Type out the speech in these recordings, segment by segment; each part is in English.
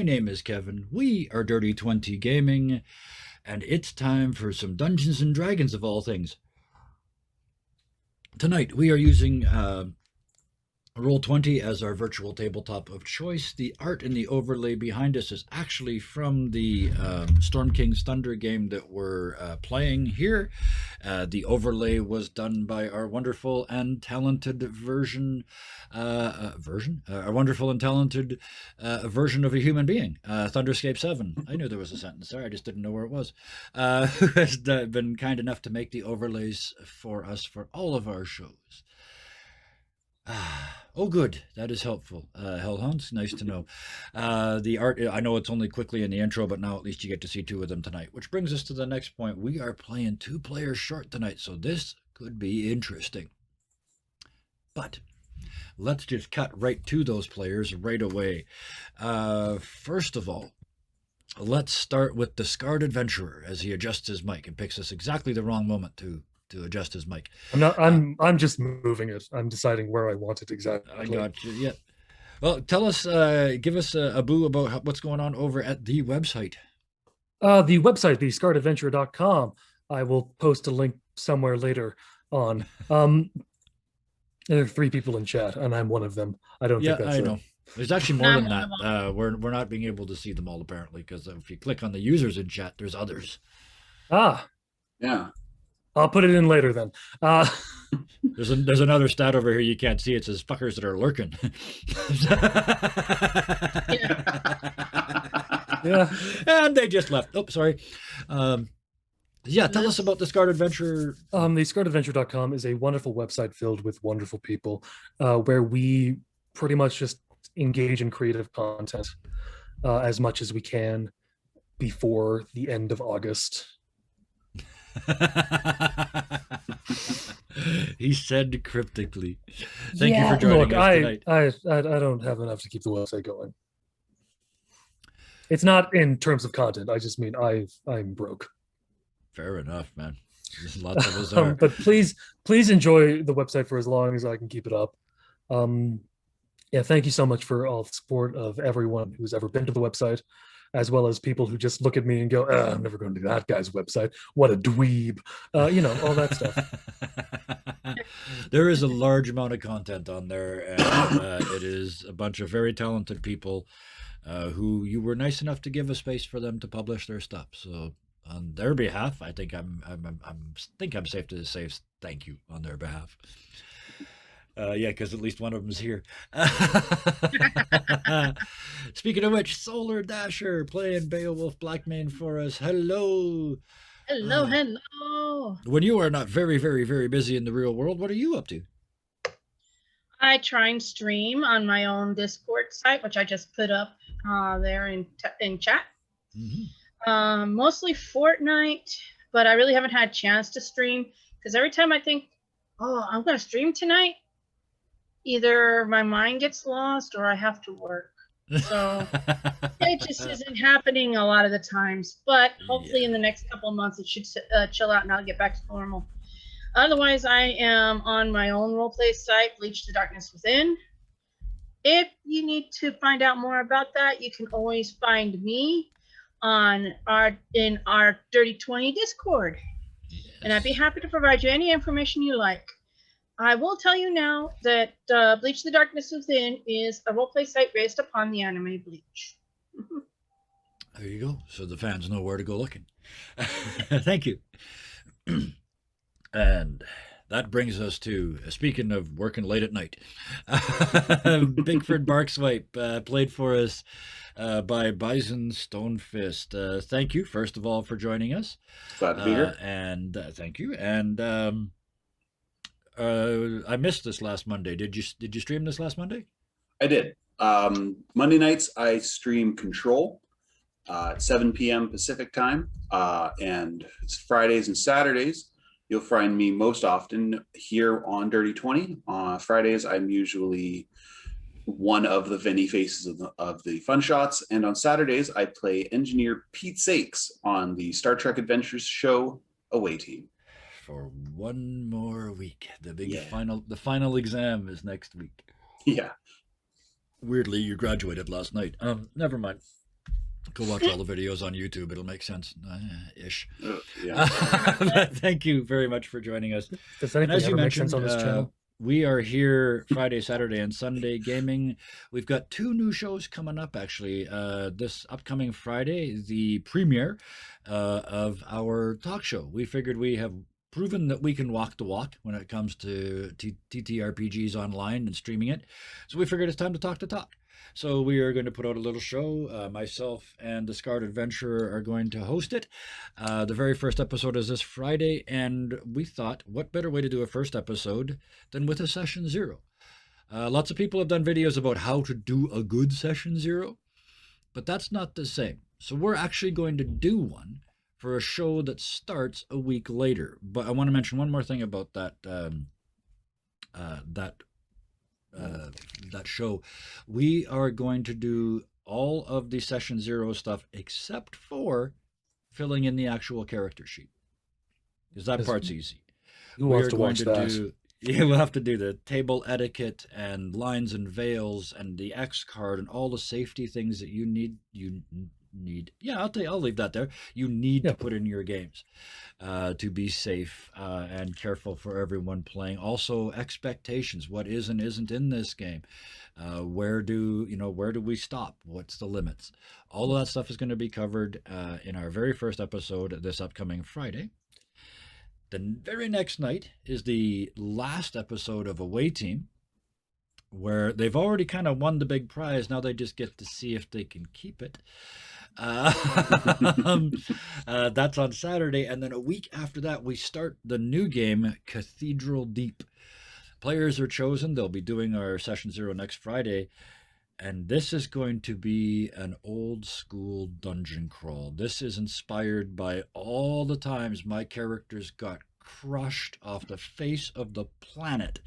name is Kevin. We are Dirty 20 Gaming, and it's time for some Dungeons and Dragons of all things. Tonight we are using Roll20 as our virtual tabletop of choice. The art in the overlay behind us is actually from the Storm King's Thunder game that we're playing here. The overlay was done by our wonderful and talented version of a human being, Thunderscape 7. I knew there was a sentence there, I just didn't know where it was. Who has been kind enough to make the overlays for us for all of our shows. Oh, good. That is helpful. Hellhounds, nice to know. The art, I know it's only quickly in the intro, but now at least you get to see two of them tonight. Which brings us to the next point. We are playing 2 players short tonight, so this could be interesting. But let's just cut right to those players right away. First of all, let's start with the Scarred Adventurer as he adjusts his mic and picks us exactly the wrong moment to adjust his mic. I'm just moving it. I'm deciding where I want it exactly. I got you. Yeah. Well, tell us, give us a boo about what's going on over at the website. The website, thescarredadventurer.com. I will post a link somewhere later on. There are 3 people in chat, and I'm one of them. I don't think that's I know. There's actually more than that. We're not being able to see them all, apparently, because if you click on the users in chat, there's others. Yeah. I'll put it in later then. There's another stat over here you can't see. It says fuckers that are lurking. Yeah. And they just left. Oh, sorry. Tell us about the Scarred Adventure. Thescarredadventure.com is a wonderful website filled with wonderful people, where we pretty much just engage in creative content as much as we can before the end of August. He said cryptically. Thank you for joining us tonight. I don't have enough to keep the website going. It's not in terms of content. I just mean I'm broke. Fair enough, man. There's lots of us are. But please enjoy the website for as long as I can keep it up. Thank you so much for all the support of everyone who's ever been to the website, as well as people who just look at me and go, I'm never going to that guy's website. What a dweeb. All that stuff. There is a large amount of content on there, and it is a bunch of very talented people who you were nice enough to give a space for them to publish their stuff. So on their behalf, I think I'm safe to say thank you on their behalf. Because at least one of them's here. Speaking of which, Solar Dasher playing Beowulf Blackmane for us. Hello. Hello. When you are not very, very, very busy in the real world, what are you up to? I try and stream on my own Discord site, which I just put up there in chat. Mm-hmm. Mostly Fortnite, but I really haven't had a chance to stream because every time I think, I'm going to stream tonight, either my mind gets lost or I have to work. So it just isn't happening a lot of the times. But hopefully in the next couple of months, it should chill out and I'll get back to normal. Otherwise, I am on my own roleplay site, Bleach the Darkness Within. If you need to find out more about that, you can always find me in our Dirty 20 Discord. Yes. And I'd be happy to provide you any information you like. I will tell you now that Bleach the Darkness Within is a roleplay site based upon the anime Bleach. There you go. So the fans know where to go looking. Thank you. And that brings us to, speaking of working late at night, Bigford Barkswipe, played for us by Bison Stonefist. Thank you, first of all, for joining us. Glad to be here. And thank you. And I missed this last Monday. Did you stream this last Monday? I did. Monday nights I stream Control at 7 p.m. Pacific time, and it's Fridays and Saturdays. You'll find me most often here on Dirty 20. On Fridays, I'm usually one of the Vinny faces of the Fun Shots, and on Saturdays, I play Engineer Pete Sakes on the Star Trek Adventures show Away Team. For one more week, the final exam is next week. Yeah. Weirdly, you graduated last night. Never mind. Go watch all the videos on YouTube. It'll make sense, ish. Yeah. But thank you very much for joining us. Does And anything as you ever make sense mentioned, on this channel? we are here Friday, Saturday, and Sunday gaming. We've got 2 new shows coming up, actually. This upcoming Friday, the premiere of our talk show. We figured we have proven that we can walk the walk when it comes to TTRPGs online and streaming it. So we figured it's time to talk the talk. So we are going to put out a little show. Myself and the Scarred Adventurer are going to host it. The very first episode is this Friday, and we thought, what better way to do a first episode than with a session 0? Lots of people have done videos about how to do a good session 0, but that's not the same. So we're actually going to do one for a show that starts a week later. But I want to mention one more thing about that that show. We are going to do all of the session 0 stuff except for filling in the actual character sheet, because that part's easy. Who We wants are to going watch to that? do we'll have to do the table etiquette and lines and veils and the X card and all the safety things that you need. Yeah, I'll leave that there. You need to put in your games to be safe and careful for everyone playing. Also, expectations. What is and isn't in this game? Where do we stop? What's the limits? All of that stuff is going to be covered in our very first episode this upcoming Friday. The very next night is the last episode of Away Team, where they've already kind of won the big prize. Now they just get to see if they can keep it. That's on Saturday, and then a week after that we start the new game, Cathedral Deep. Players are chosen. They'll be doing our session 0 next Friday, and this is going to be an old school dungeon crawl. This is inspired by all the times my characters got crushed off the face of the planet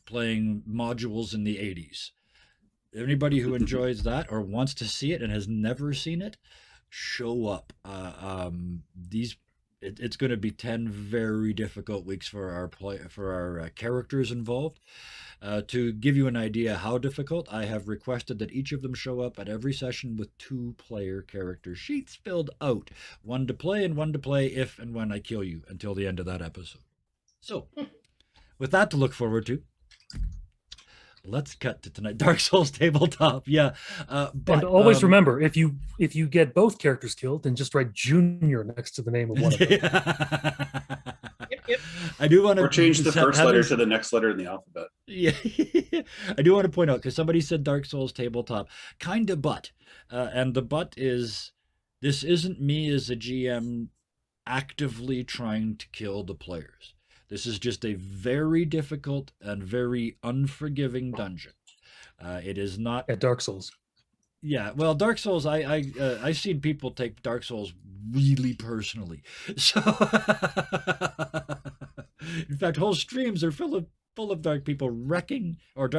playing modules in the 80s. Anybody who enjoys that or wants to see it and has never seen it, show up. It's going to be 10 very difficult weeks for our characters involved. To give you an idea how difficult, I have requested that each of them show up at every session with 2-player character sheets filled out. One to play and one to play if and when I kill you until the end of that episode. So, with that to look forward to, let's cut to tonight. Dark Souls tabletop, yeah. But and always remember, if you get both characters killed, then just write Junior next to the name of one of them. Yep. I do want to Or change the first letter to the next letter in the alphabet. Yeah, I do want to point out, because somebody said Dark Souls tabletop, kinda, but, and the but is, this isn't me as a GM actively trying to kill the players. This is just a very difficult and very unforgiving dungeon. It is not At Dark Souls. Yeah, well, Dark Souls, I've seen people take Dark Souls really personally. So, in fact, whole streams are full of Dark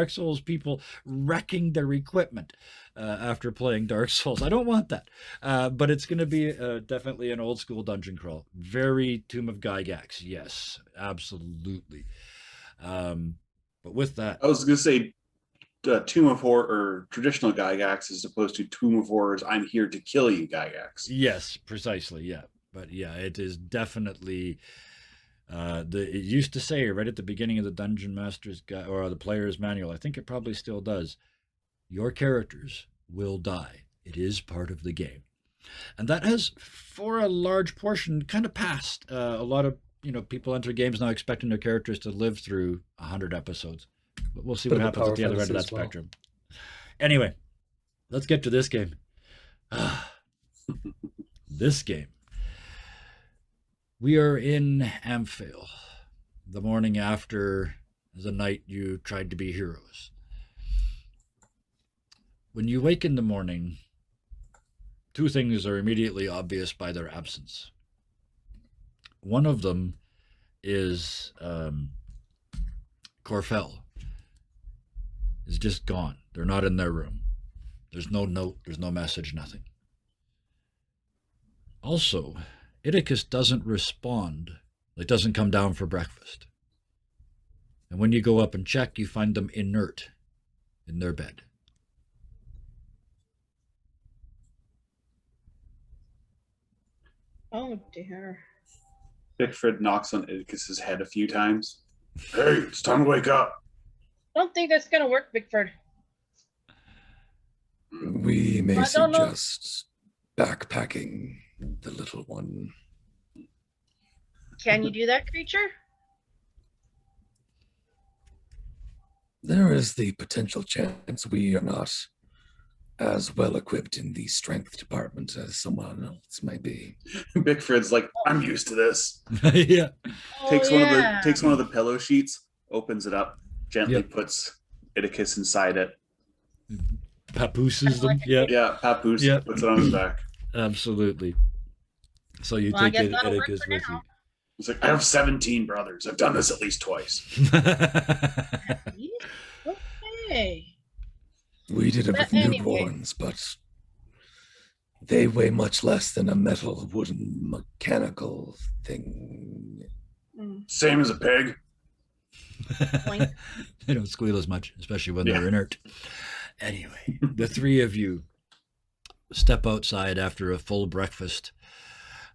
Souls people wrecking their equipment after playing Dark Souls. I don't want that, but it's going to be definitely an old school dungeon crawl. Very Tomb of Gygax, yes, absolutely. But with that, I was going to say Tomb of Horror or traditional Gygax as opposed to Tomb of Horrors, I'm here to kill you Gygax. Yes, precisely, yeah. But yeah, it is definitely it used to say right at the beginning of the Dungeon Master's Guide or the Player's Manual, I think it probably still does, your characters will die. It is part of the game. And that has, for a large portion, kind of passed. A lot of people enter games now expecting their characters to live through 100 episodes. But we'll see what happens at the other end of that spectrum. Anyway, let's get to this game. This game. We are in Amphail, the morning after the night you tried to be heroes. When you wake in the morning, 2 things are immediately obvious by their absence. One of them is Corfell is just gone. They're not in their room. There's no note, there's no message, nothing. Also, Idicus doesn't respond. It doesn't come down for breakfast. And when you go up and check, you find them inert in their bed. Oh dear. Bickford knocks on Idicus's head a few times. Hey, it's time to wake up. I don't think that's gonna work, Bickford. We may I don't know. suggest backpacking the little one. Can you do that, creature? There is the potential chance we are not as well equipped in the strength department as someone else may be. Bickford's like, I'm used to this. Yeah. Oh, Takes yeah. one of the pillow sheets, opens it up, gently Yep. puts Idicus inside it. Papooses them. Yeah. Yeah, Papoose Yeah. puts it on his back. Absolutely. So you Well, I take guess it, that'll work Edicus for with now. He's like, I have 17 brothers. I've done this at least twice. you. Okay. We did it But with anyway. newborns, but they weigh much less than a metal, wooden, mechanical thing. Mm. Same as a pig. Boink. They don't squeal as much, especially when Yeah. they're inert. Anyway, the three of you step outside after a full breakfast,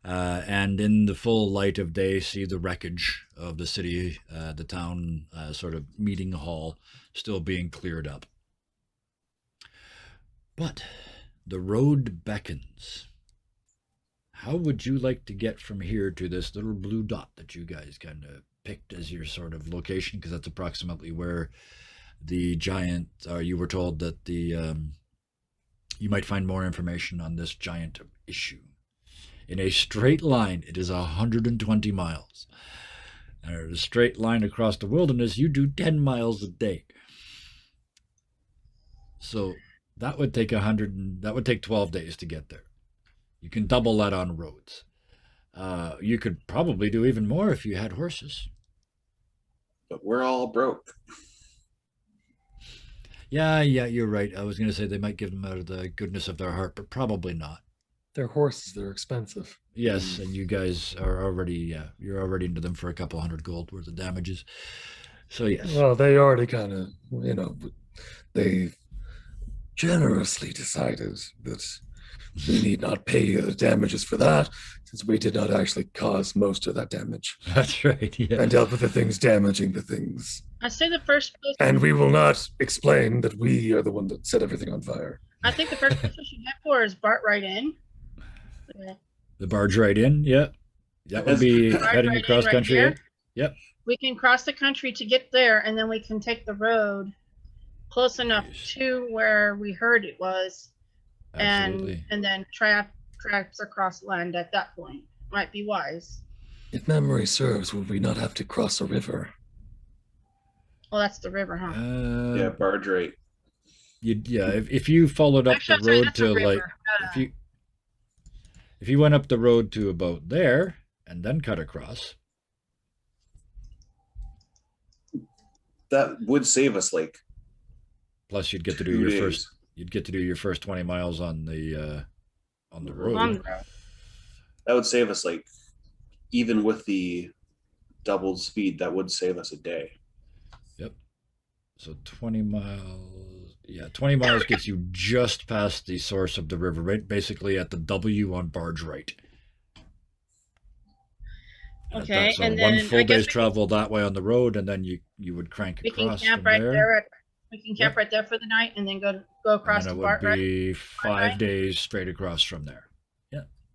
and in the full light of day, see the wreckage of the city, the town sort of meeting hall, still being cleared up. But the road beckons. How would you like to get from here to this little blue dot that you guys kind of picked as your sort of location? Because that's approximately where the giant, you were told that the you might find more information on this giant issue. In a straight line, it is 120 miles. And in a straight line across the wilderness, you do 10 miles a day. So that would take 12 days to get there. You can double that on roads. You could probably do even more if you had horses. But we're all broke. Yeah, you're right. I was going to say they might give them out of the goodness of their heart, but probably not. They're horses. They're expensive. Yes, and you guys are already, you're already into them for a couple hundred gold worth of damages. So yes. Well, they already kind of, they generously decided that we need not pay the damages for that, since we did not actually cause most of that damage That's right, yeah. and dealt with the things damaging the things. I say the first place. And we will not explain that we are the one that set everything on fire. I think the first place we should get for is Bart right in. Yeah. The barge right in, yeah. That would be Barge heading right in across right country. here. Yep. We can cross the country to get there, and then we can take the road close enough Yes. to where we heard it was, Absolutely. and then traps across land at that point. Might be wise. If memory serves, will we not have to cross a river? Well, that's the river, huh? Yeah, barge rate. If you followed up Actually, the I'm sorry, road that's a to like river. if you went up the road to about there and then cut across, That would save us like plus you'd get to do 2 your days. first 20 miles on the road. On the road. That would save us like, even with the doubled speed, that would save us a day. Yep. So 20 miles. Yeah, 20 miles gets you just past the source of the river, right? Basically at the W on barge right. Okay, So and one then full I guess day's travel that way on the road, and then you would crank we can across camp from right there. there. We can camp right there for the night, and then go across and to then it Bart, would right? be 5 right? days straight across from there.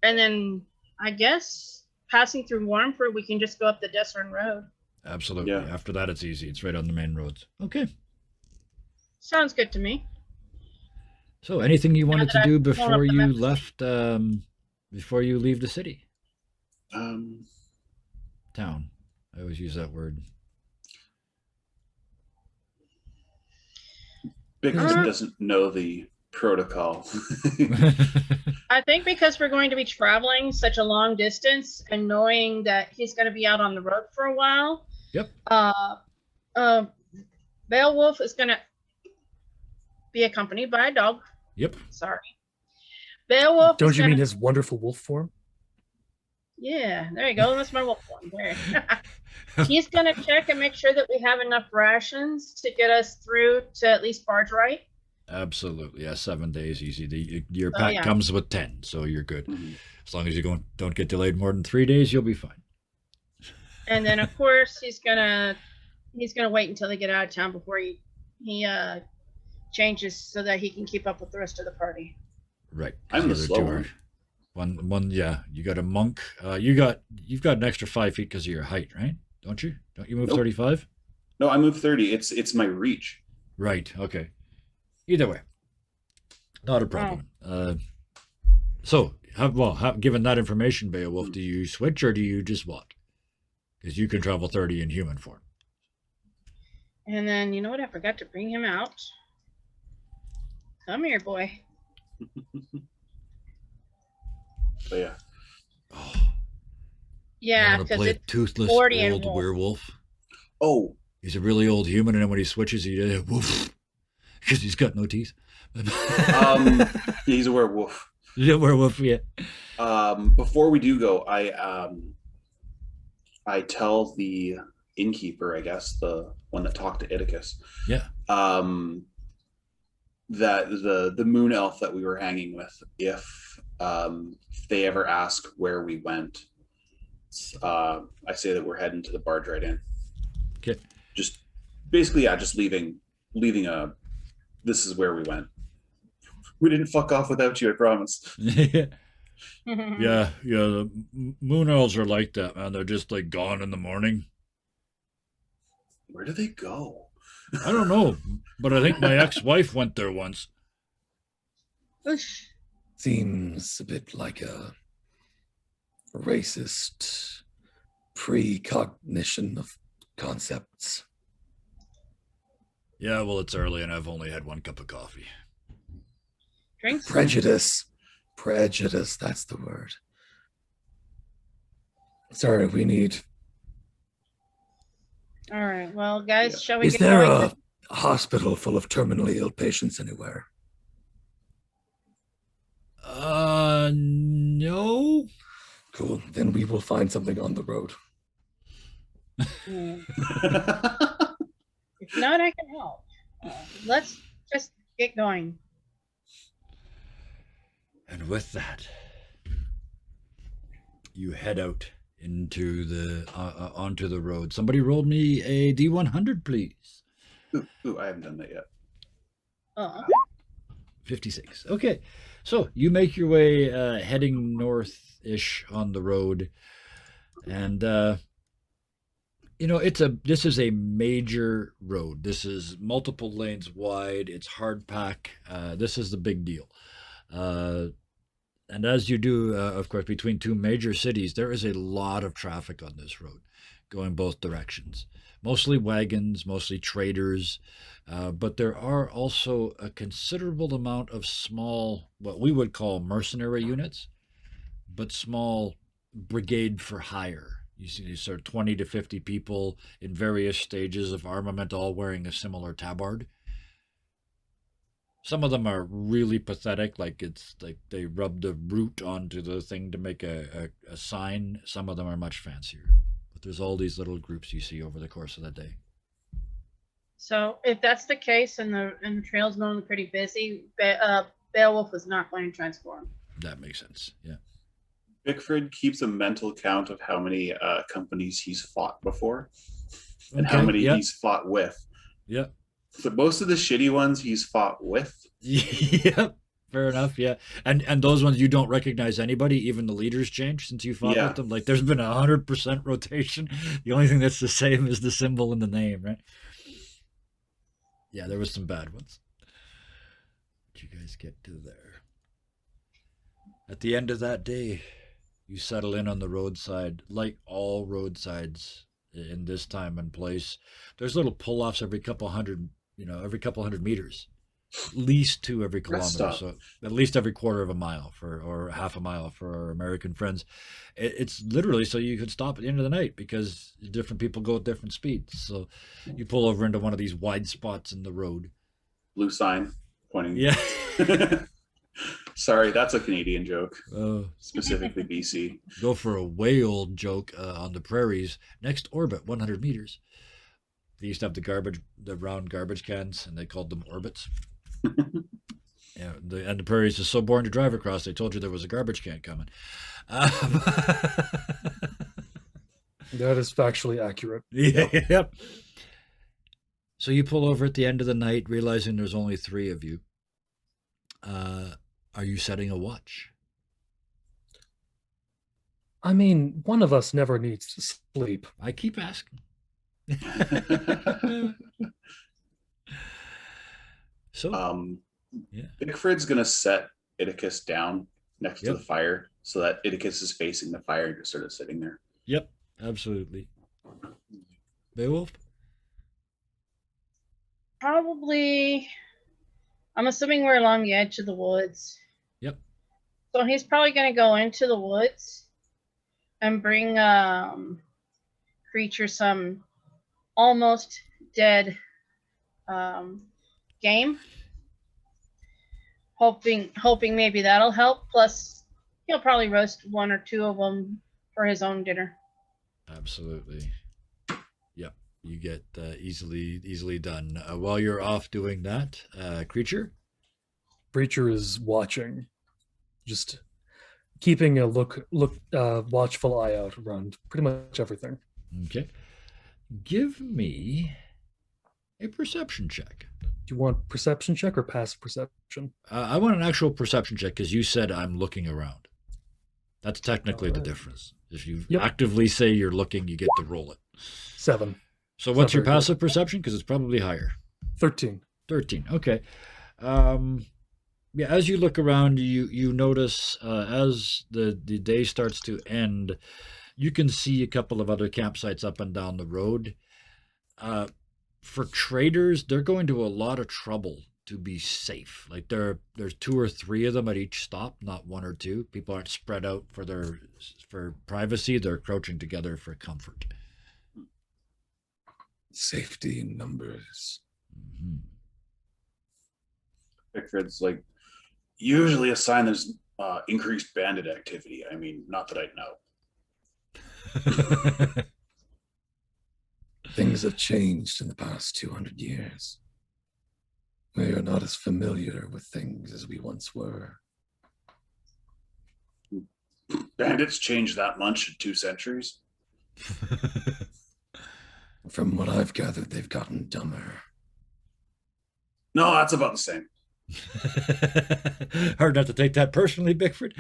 And then I guess passing through Warmford, we can just go up the Dessern Road. Absolutely. Yeah. After that, it's easy. It's right on the main roads. Okay. Sounds good to me. So, anything you wanted to that do I've pulled up before the you map. left? Before you leave the city, town. I always use that word. Bickford doesn't know the protocol. I think because we're going to be traveling such a long distance and knowing that he's going to be out on the road for a while. Yep. Beowulf is going to be accompanied by a dog. Yep. Sorry. Beowulf. Don't is you mean gonna- his wonderful wolf form? Yeah, there you go. That's my wolf one. There. He's going to check and make sure that we have enough rations to get us through to at least Barge Right. Absolutely. Yeah, 7 days easy. Your Oh, pack yeah. comes with 10, so you're good. Mhm. As long as you don't get delayed more than 3 days, you'll be fine. And then of course he's gonna wait until they get out of town before he changes so that he can keep up with the rest of the party. Right. 'Cause I'm the other slow two are one. Yeah, you got a monk. You've got an extra 5 feet because of your height, right? Don't you? Don't you move Nope. 35? No, I move 30. It's my reach. Right. Okay. Either way, not a problem. So, given that information, Beowulf, do you switch or do you just walk? Because you can travel 30 in human form. And then you know what? I forgot to bring him out. Come here, boy. But yeah. Oh, Yeah, want to because play a it's toothless 40 and old wolf. werewolf? Oh, He's a really old human, and then when he switches, he woof because he's got no teeth. he's a werewolf. He's a werewolf, yeah. Before we do go, I tell the innkeeper, I guess, the one that talked to Iticus, Yeah. that the moon elf that we were hanging with, if they ever ask where we went, I say that we're heading to the barge right in. Okay. Just basically, yeah, just leaving a. This is where we went. We didn't fuck off without you, I promise. Yeah. The moon elves are like that, man. They're just like gone in the morning. Where do they go? I don't know, but I think my ex-wife went there once. Seems a bit like a racist precognition of concepts. Yeah, well, it's early and I've only had one cup of coffee. Drinks? Prejudice. Prejudice, that's the word. Sorry, we need. All right. Well, guys, Yeah. shall we Is get there going? a hospital full of terminally ill patients anywhere? No. Cool. Then we will find something on the road. Hmm. If not, I can help. Let's just get going. And with that, you head out into the onto the road. Somebody rolled me a D100, please. Ooh, I haven't done that yet. 56. Okay, so you make your way heading north-ish on the road, and this is a major road. This is multiple lanes wide. It's hard pack. This is the big deal. And as you do, of course, between two major cities, there is a lot of traffic on this road going both directions. Mostly wagons, mostly traders, but there are also a considerable amount of small, what we would call mercenary units, but small brigade for hire. You see these sort of 20 to 50 people in various stages of armament, all wearing a similar tabard. Some of them are really pathetic, like it's like they rub the root onto the thing to make a sign. Some of them are much fancier. But there's all these little groups you see over the course of the day. So if that's the case and the trail's normally pretty busy, Beowulf is not going to transform. That makes sense. Yeah. Bickford keeps a mental count of how many companies he's fought before and how many he's fought with. Yep. So most of the shitty ones he's fought with. Yep. Fair enough. Yeah. And those ones you don't recognize anybody, even the leaders change since you fought with them. Like there's been 100% rotation. The only thing that's the same is the symbol and the name, right? Yeah, there was some bad ones. Did you guys get to there? At the end of that day, you settle in on the roadside, like all roadsides in this time and place. There's little pull-offs every couple hundred meters, at least two every kilometer. So at least every quarter of a mile or half a mile for our American friends. It's literally so you could stop at the end of the night because different people go at different speeds. So you pull over into one of these wide spots in the road. Blue sign pointing. Yeah. Sorry, that's a Canadian joke. Specifically BC. Go for a way old joke on the prairies. Next orbit, 100 meters. They used to have the round garbage cans, and they called them orbits. Yeah, and the prairies is so boring to drive across. They told you there was a garbage can coming. Um, That is factually accurate. yeah, yep. So you pull over at the end of the night, realizing there's only three of you. Are you setting a watch? I mean, one of us never needs to sleep. I keep asking. So, yeah. Big Fred's gonna set Iticus down next to Yep. the fire so that Iticus is facing the fire and just sort of sitting there. Yep, absolutely. Beowulf? Probably, I'm assuming we're along the edge of the woods. Yep. So he's probably going to go into the woods and bring creature some almost dead game. Hoping maybe that'll help. Plus, he'll probably roast one or two of them for his own dinner. Absolutely. Yep. You get easily done. While you're off doing that, creature? Breacher is watching, just keeping a watchful eye out around pretty much everything. Okay. Give me a perception check. Do you want perception check or passive perception? I want an actual perception check because you said I'm looking around. That's technically the Alright. difference. If you Yep. actively say you're looking, you get to roll it. 7. So It's what's not your very good. passive perception? Because it's probably higher. 13. 13. Okay. Yeah, as you look around, you notice as the day starts to end, you can see a couple of other campsites up and down the road. For traders, they're going to a lot of trouble to be safe. Like there's 2 or 3 of them at each stop, not 1 or 2. People aren't spread out for privacy. They're crouching together for comfort. Safety in numbers. Mhm. Big Fred's like, usually a sign there's increased bandit activity. I mean, not that I know. Things have changed in the past 200 years. We are not as familiar with things as we once were. Bandits changed that much in 2 centuries. From what I've gathered, they've gotten dumber. No, that's about the same. Hard not to take that personally, Bickford.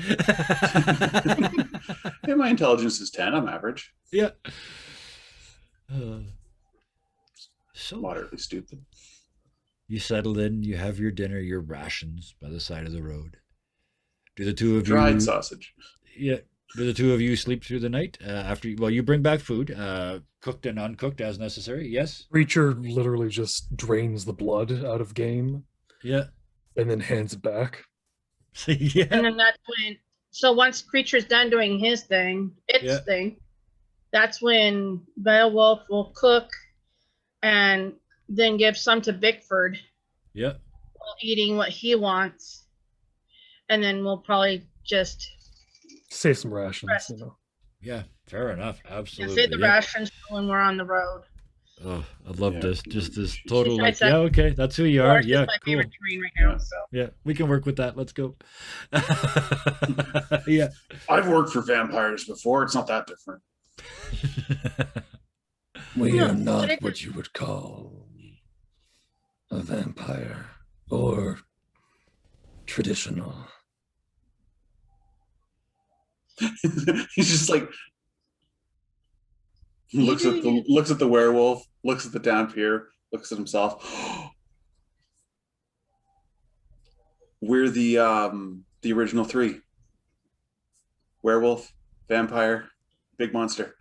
Hey, my intelligence is 10. I'm average. Yeah. So Moderately stupid. you settle in, you have your dinner, your rations by the side of the road. Do the two of Dried you? sausage. Yeah. Do the two of you sleep through the night after? Well, you bring back food, cooked and uncooked as necessary. Yes. Breacher literally just drains the blood out of game Yeah. and then hands it back. Yeah. And then that's when, so once creature's done doing his thing, Yeah. thing, that's when Beowulf will cook and then give some to Bickford Yeah. while eating what he wants. And then we'll probably just Save some rations, Rest. you know. Yeah. Fair enough. save Absolutely. the Yeah. rations for when we're on the road. Oh, I love Yeah. this. Just this total like, Besides that, yeah, okay, that's who you are. Forest is Yeah, my cool. favorite terrain right now. So Yeah, we can work with that. Let's go. Yeah. I've worked for vampires before. It's not that different. We No, are not but what you would call a vampire or traditional. He's just like You looks do at the werewolf, looks at the Dampier, looks at himself. We're the original 3. Werewolf, vampire, big monster.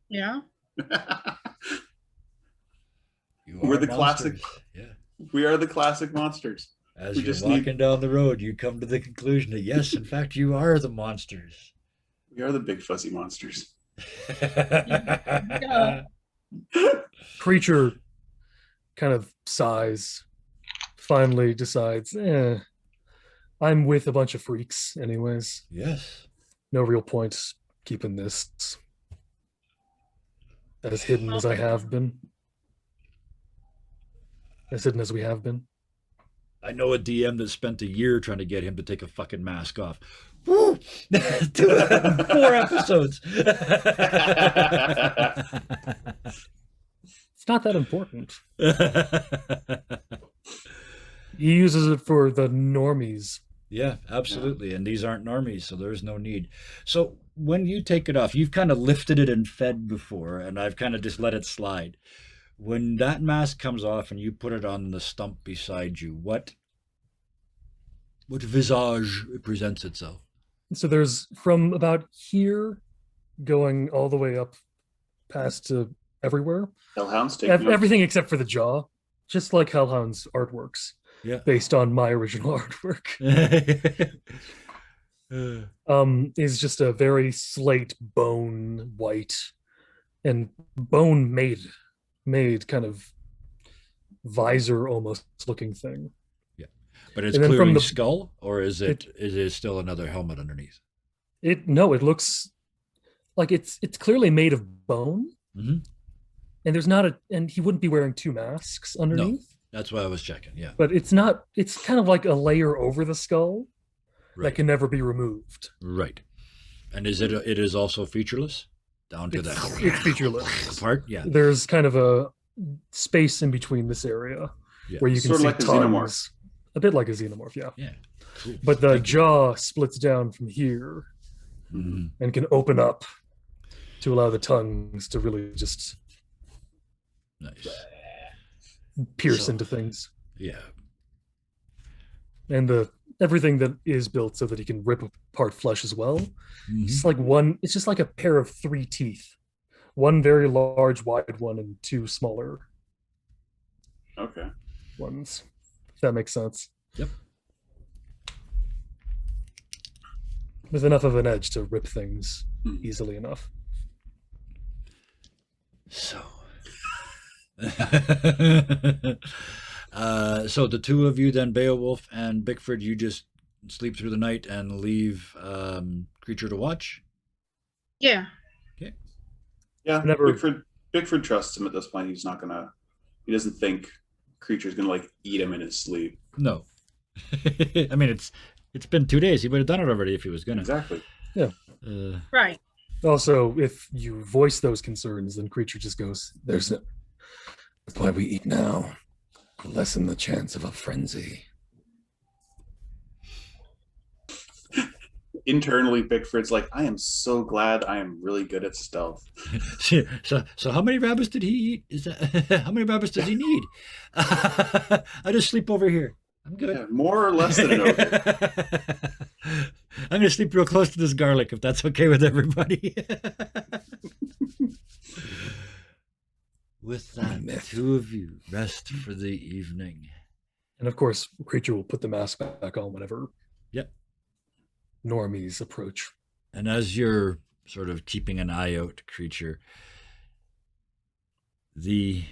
yeah. You We're are the classic- monsters. Yeah. We are the classic monsters. As We you're just walking need- down the road, you come to the conclusion that yes, in fact, you are the monsters. We are the big fuzzy monsters. Yeah. Creature kind of sighs, finally decides, I'm with a bunch of freaks anyways. Yes. No real point keeping this as hidden as I have been. As hidden as we have been. I know a DM that spent a year trying to get him to take a fucking mask off. Woo! 4 episodes. It's not that important. He uses it for the normies. Yeah, absolutely. And these aren't normies, so there's no need. So when you take it off, you've kind of lifted it and fed before, and I've kind of just let it slide. When that mask comes off and you put it on the stump beside you, what visage presents itself? So there's from about here going all the way up past to everywhere. Hellhounds, take notes. Everything except for the jaw, just like Hellhound's artworks, Yeah. based on my original artwork. Is just a very slate bone white and bone made kind of visor almost looking thing. But it's And then from clearly the- skull, or is it still another helmet underneath? It looks like it's clearly made of bone. Mhm. And there's not and he wouldn't be wearing 2 masks underneath. That's why I was checking. Yeah, But it's kind of like a layer over the skull that right, can never be removed. right. And it is also featureless down to It's featureless. the part. Yeah, There's kind of a space in between this area Yeah. where you can Sort of see like a tongues. xenomorph. A bit like a xenomorph, yeah. yeah. Cool. But the Thank you. jaw splits down from here Mhm. and can open up to allow the tongues to really just Nice. pierce So- into things. Yeah. And everything that is built so that he can rip apart flesh as well. Mhm. It's just like a pair of 3 teeth. One very large wide one and 2 smaller Okay. ones. If that makes sense. Yep. With enough of an edge to rip things Mhm. easily enough. So, so the 2 of you, then Beowulf and Bickford, you just sleep through the night and leave Creature to watch. Yeah. Yeah. Whenever- Bickford trusts him at this point. He doesn't think Creature's gonna like eat him in his sleep. No, I mean it's been 2 days. He would have done it already if he was gonna. Exactly. Right. Also, if you voice those concerns, then Creature just goes, That's why we eat now. Lessen the chance of a frenzy. Internally, Bickford's like, I am so glad I am really good at stealth. So how many rabbits did he eat? Is that how many rabbits does he need? I just sleep over here. I'm good. Yeah, more or less than an ogre. I'm gonna sleep real close to this garlic if that's okay with everybody. With that, Myth. 2 of you rest for the evening. and of course, Creature will put the mask back on whenever Yep. normies approach. And as you're sort of keeping an eye out, Creature, you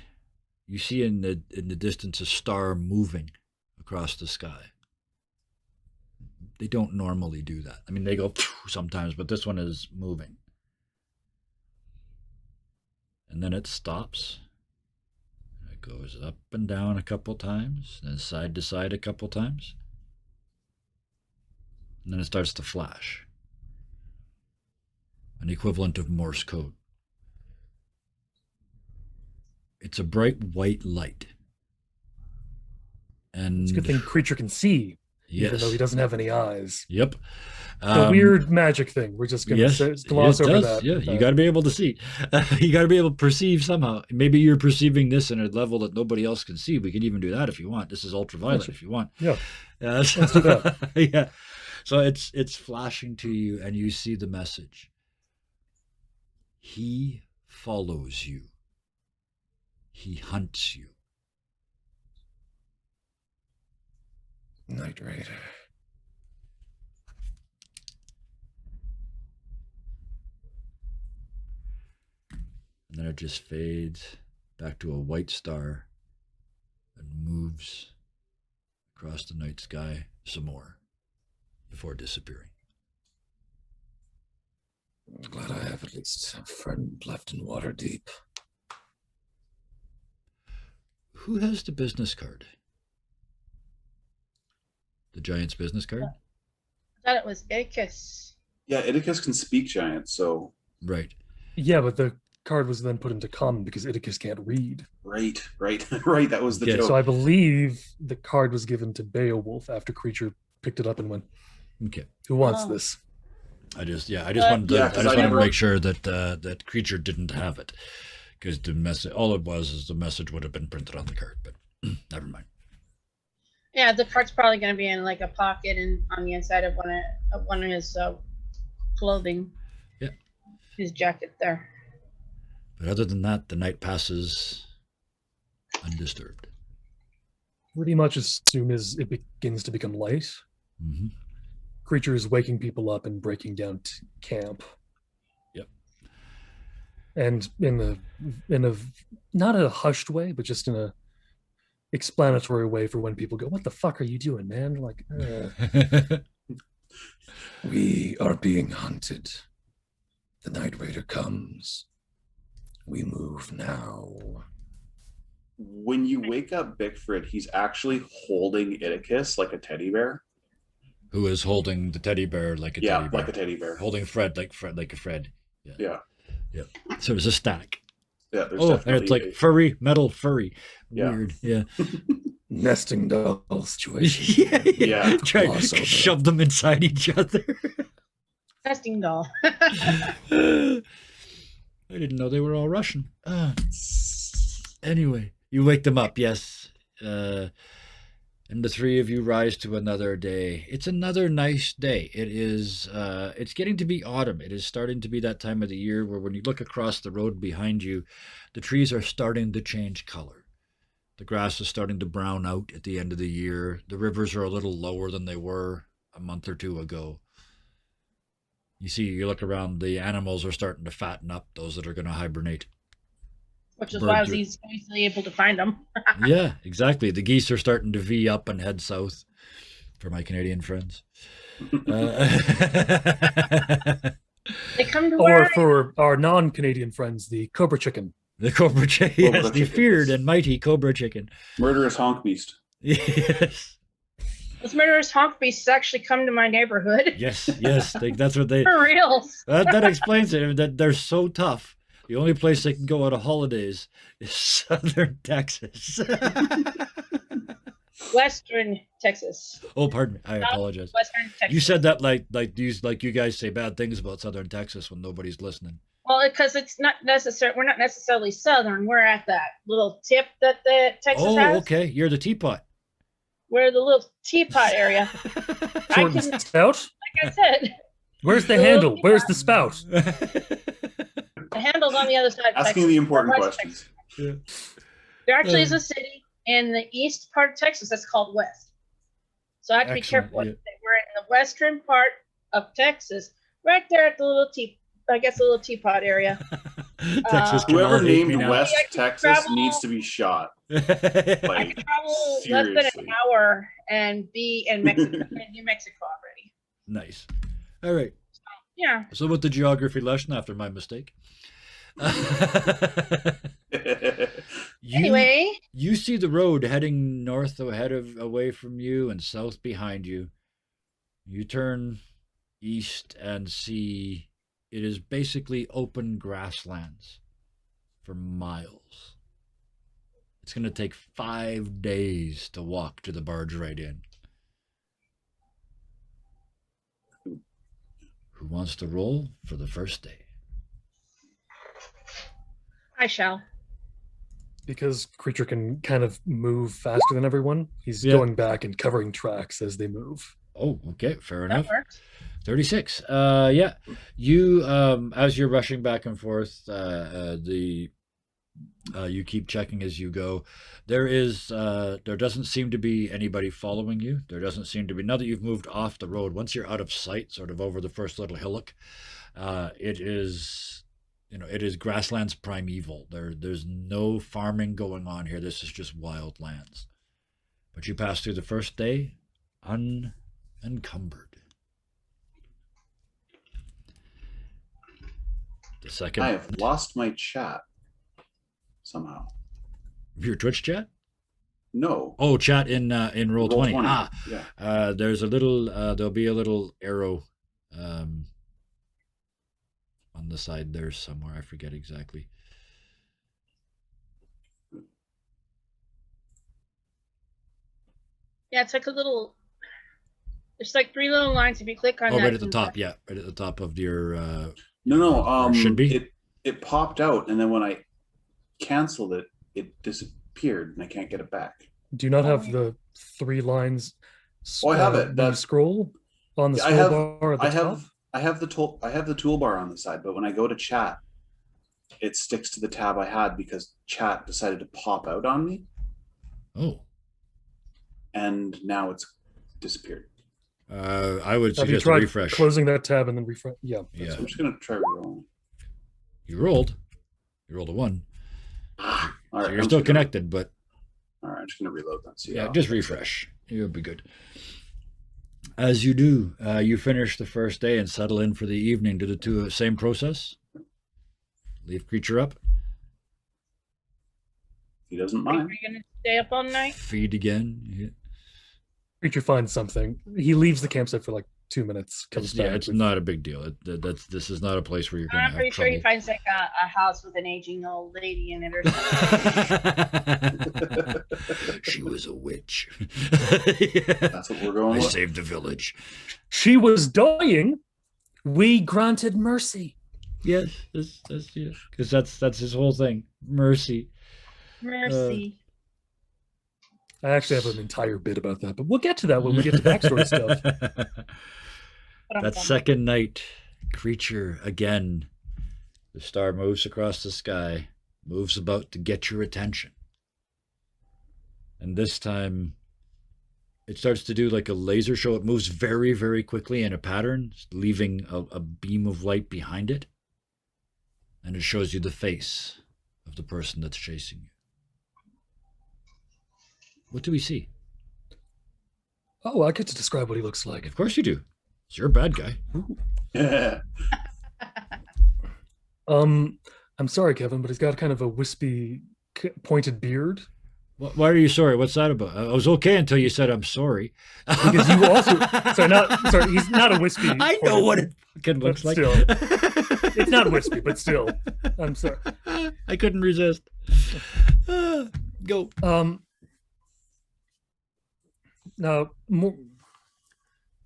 see in the distance a star moving across the sky. They don't normally do that. I mean, they go sometimes, but this one is moving. And then it stops. It goes up and down a couple times, then side to side a couple times. And then it starts to flash. An equivalent of Morse code. It's a bright white light. And It's a good thing Creature can see, even yes. though he doesn't have any eyes. Yep. The weird magic thing. We're just going to gloss it over does. that. Yeah, you got to be able to see. You got to be able to perceive somehow. Maybe you're perceiving this in a level that nobody else can see. We can even do that if you want. This is ultraviolet Sure. if you want. Yeah. So, Let's do that. yeah. So it's flashing to you, and you see the message. He follows you. He hunts you. Night Raider. And then it just fades back to a white star and moves across the night sky some more before disappearing. I'm glad I have at least a friend left in Waterdeep. Who has the business card? The Giant's business card. I thought it was Icus. Yeah, Idicus can speak giant, so Right. Yeah, but the card was then put into common because Idicus can't read. right. Right, that was the Okay, joke. So I believe the card was given to Beowulf after Creature picked it up and went, Okay. "Who wants Oh. this?" I just wanted to Yeah, I 'cause just I wanted to never- make sure that that Creature didn't have it, because the message, all it was is the message would have been printed on the card, but never mind. Yeah, the card's probably going to be in like a pocket and on the inside of one of his clothing. Yeah. His jacket there. But other than that, the night passes undisturbed. Pretty much as soon as it begins to become light, Hmm. Creature is waking people up and breaking down camp. Yep. And in a not a hushed way, but just in a explanatory way for when people go, "What the fuck are you doing, man?" Like, We are being hunted. The Night Raider comes. We move now. When you wake up Bickford, he's actually holding Idicus like a teddy bear. Who is holding the teddy bear like a Yeah, teddy bear? like a teddy bear. Holding Fred like a Fred. Yeah. So there's a stack. Yeah, there's Oh, and definitely it's like furry, metal furry. Yeah. Weird. Yeah. Nesting doll situation. Yeah. Try to Crossover. shove them inside each other. Testing doll. I didn't know they were all Russian. Anyway, you wake them up, yes. And the three of you rise to another day. It's another nice day. It is, it's getting to be autumn. It is starting to be that time of the year where when you look across the road behind you, the trees are starting to change color. The grass is starting to brown out at the end of the year. The rivers are a little lower than they were a month or two ago. You look around, the animals are starting to fatten up, those that are going to hibernate. Which is why I was Birds easily able to find them. Yeah, exactly. The geese are starting to V up and head south for my Canadian friends. They come to or where for our non-Canadian friends, the Cobra Chicken. The cobra chicken, Cobra yes, the chicken, feared yes. and mighty cobra chicken. Murderous honk beast. Yes, those murderous honk beasts actually come to my neighborhood. yes. That's what they. For reals. That explains it. That they're so tough. The only place they can go out of holidays is southern Texas. Western Texas. Oh, pardon me. I apologize. Western Texas. You said that like you guys say bad things about southern Texas when nobody's listening. Well, because it's not necessary. We're not necessarily southern. We're at that little tip that the Texas Oh, has. okay. You're the teapot. We're the little teapot area. Short can- and stout? Like I said, Where's the handle? Where's the spout? the handle's on the other side of Asking Texas. the important West questions. There actually is a city in the east part of Texas that's called West. So I have to be Excellent, careful. What yeah. I say. We're in the western part of Texas, right there at the little little teapot area. Texas can Whoever all hate me named now. West I can Texas travel- needs to be shot. I Like, can travel less than an seriously. hour and be in Mexico, in New Mexico already. Nice. All right. Yeah. So with the geography lesson after my mistake. Anyway, You see the road heading north away from you and south behind you. You turn east and see it is basically open grasslands for miles. It's going to take 5 days to walk to the barge right in. Who wants to roll for the first day? I shall. Because Creature can kind of move faster than everyone, he's Yeah. going back and covering tracks as they move. Oh, okay, fair That enough. works. 36. Yeah. You as you're rushing back and forth, you keep checking as you go. There doesn't seem to be anybody following you. There doesn't seem to be, now that you've moved off the road, once you're out of sight, sort of over the first little hillock, it is grasslands primeval. There's no farming going on here. This is just wild lands. But you pass through the first day unencumbered. The second, I have lost my chat somehow. your Twitch chat? No. Oh, chat in roll 20. Ah, Yeah. there's a little. There'll be a little arrow, on the side there somewhere. I forget exactly. Yeah, it's like a little. There's like 3 little lines. If you click on Oh, that, right at the you top. Yeah, right at the top of your. No. Or should be. It popped out, and then when I canceled it, it disappeared, and I can't get it back. Do you not have the 3 lines Oh, I have it. when you scroll on the I scroll have. bar at the I top? have. I have the toolbar on the side, but when I go to chat, it sticks to the tab I had because chat decided to pop out on me, Oh. and now it's disappeared. I would Have you suggest a tried refresh. closing that tab and then refresh? Yeah. Yeah. So I'm just gonna try rolling. You rolled. You rolled a 1. All So right, you're still connected, but All right, I'm just gonna reload that. See yeah, how- just refresh. You'll be good. As you do, you finish the first day and settle in for the evening. Do the two same process? Leave creature up. He doesn't Are mind. you gonna stay up all night? Feed again. Yeah. Creature finds something. He leaves the campsite for like 2 minutes. Comes back. It's with- not a big deal. This is not a place where you're going to I'm have pretty sure trouble. he finds like a house with an aging old lady in it or something. She was a witch. That's what we're going I with. saved the village. She was dying. We granted mercy. Yes, because that's his whole thing. Mercy. Mercy. I actually have an entire bit about that, but we'll get to that when we get to backstory stuff. That second night, creature again. The star moves across the sky, moves about to get your attention. And this time, it starts to do like a laser show. It moves very, very quickly in a pattern, leaving a beam of light behind it. And it shows you the face of the person that's chasing you. What do we see? Oh, I get to describe what he looks like. Of course you do. You're a bad guy. Yeah. I'm sorry, Kevin, but he's got kind of a wispy, pointed beard. Why are you sorry? What's that about? I was okay until you said I'm sorry. Because you also sorry, he's not a wispy. I know pointed what beard, it fucking looks but like. still, it's not wispy, but still, I'm sorry. I couldn't resist. Go. Now, more,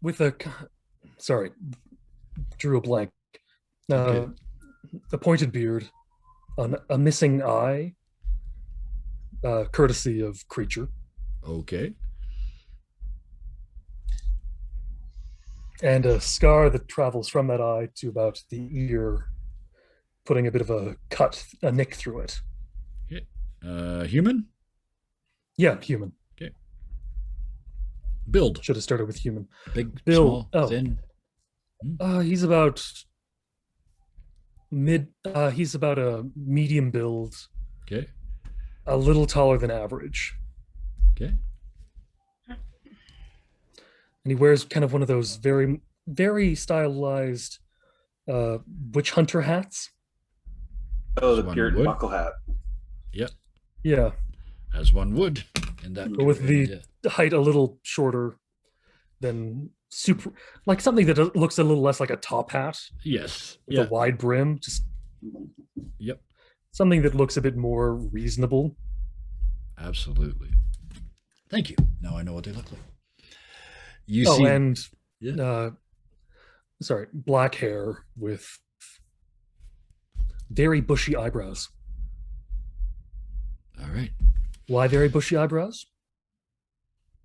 with a sorry, drew a blank. Okay. The pointed beard, a missing eye, courtesy of creature, Okay. and a scar that travels from that eye to about the ear, putting a bit of a cut, a nick through it. Human? Yeah, human. Build. Should have started with human. Big, Bill. small, thin. He's about he's about a medium build, Okay. a little taller than average. Okay. And he wears kind of one of those very, very stylized witch hunter hats. Oh, the One Puritan would. buckle hat. Yep. Yeah, As one would in that. but with terrain, the height a little shorter than super, like something that looks a little less like a top hat Yes. with Yeah. a wide brim, just Yep. something that looks a bit more reasonable. Absolutely. Thank you. Now I know what they look like. You Oh, see. and Yeah. sorry, black hair with very bushy eyebrows. All right. Why very bushy eyebrows?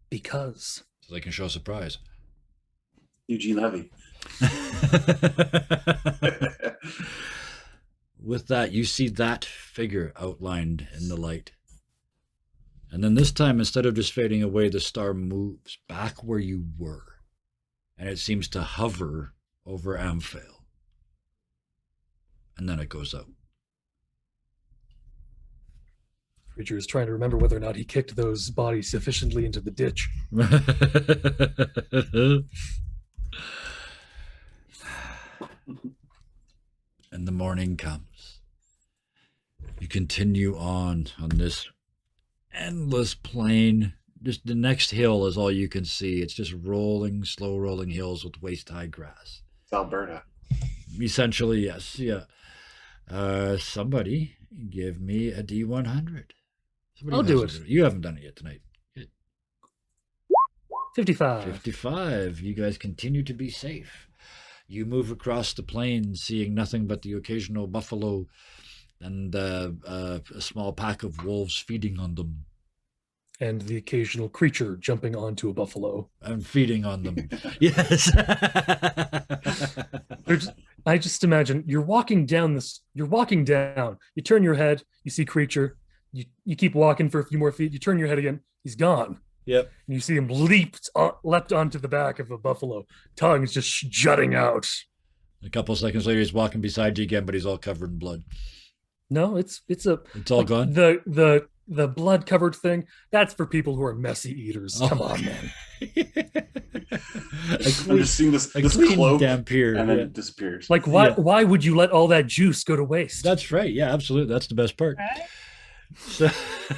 Because So they can show surprise. Eugene Levy. With that, you see that figure outlined in the light. And then this time, instead of just fading away, the star moves back where you were. And it seems to hover over Amphale. And then it goes out. Creature is trying to remember whether or not he kicked those bodies sufficiently into the ditch. And the morning comes. You continue on this endless plain. Just the next hill is all you can see. It's just rolling, slow rolling hills with waist high grass. It's Alberta. Essentially, yes. Yeah. Somebody give me a D100. Somebody I'll who do hasn't it. You haven't done it yet tonight. 55. 55. You guys continue to be safe. You move across the plains, seeing nothing but the occasional buffalo and a small pack of wolves feeding on them. And the occasional creature jumping onto a buffalo. And feeding on them. Yes. I just imagine you're walking down this. You're walking down. You turn your head. You see creature. You keep walking for a few more feet. You turn your head again. He's gone. Yep. And you see him leapt onto the back of a buffalo. Tongue is just jutting out. A couple seconds later, he's walking beside you again, but he's all covered in blood. No, it's all gone. The blood covered thing. That's for people who are messy eaters. Oh. Come on, man. I'm just seeing this clean cloak, dampier, and then yeah. it disappears. Like why would you let all that juice go to waste? That's right. Yeah, absolutely. That's the best part. Right? So,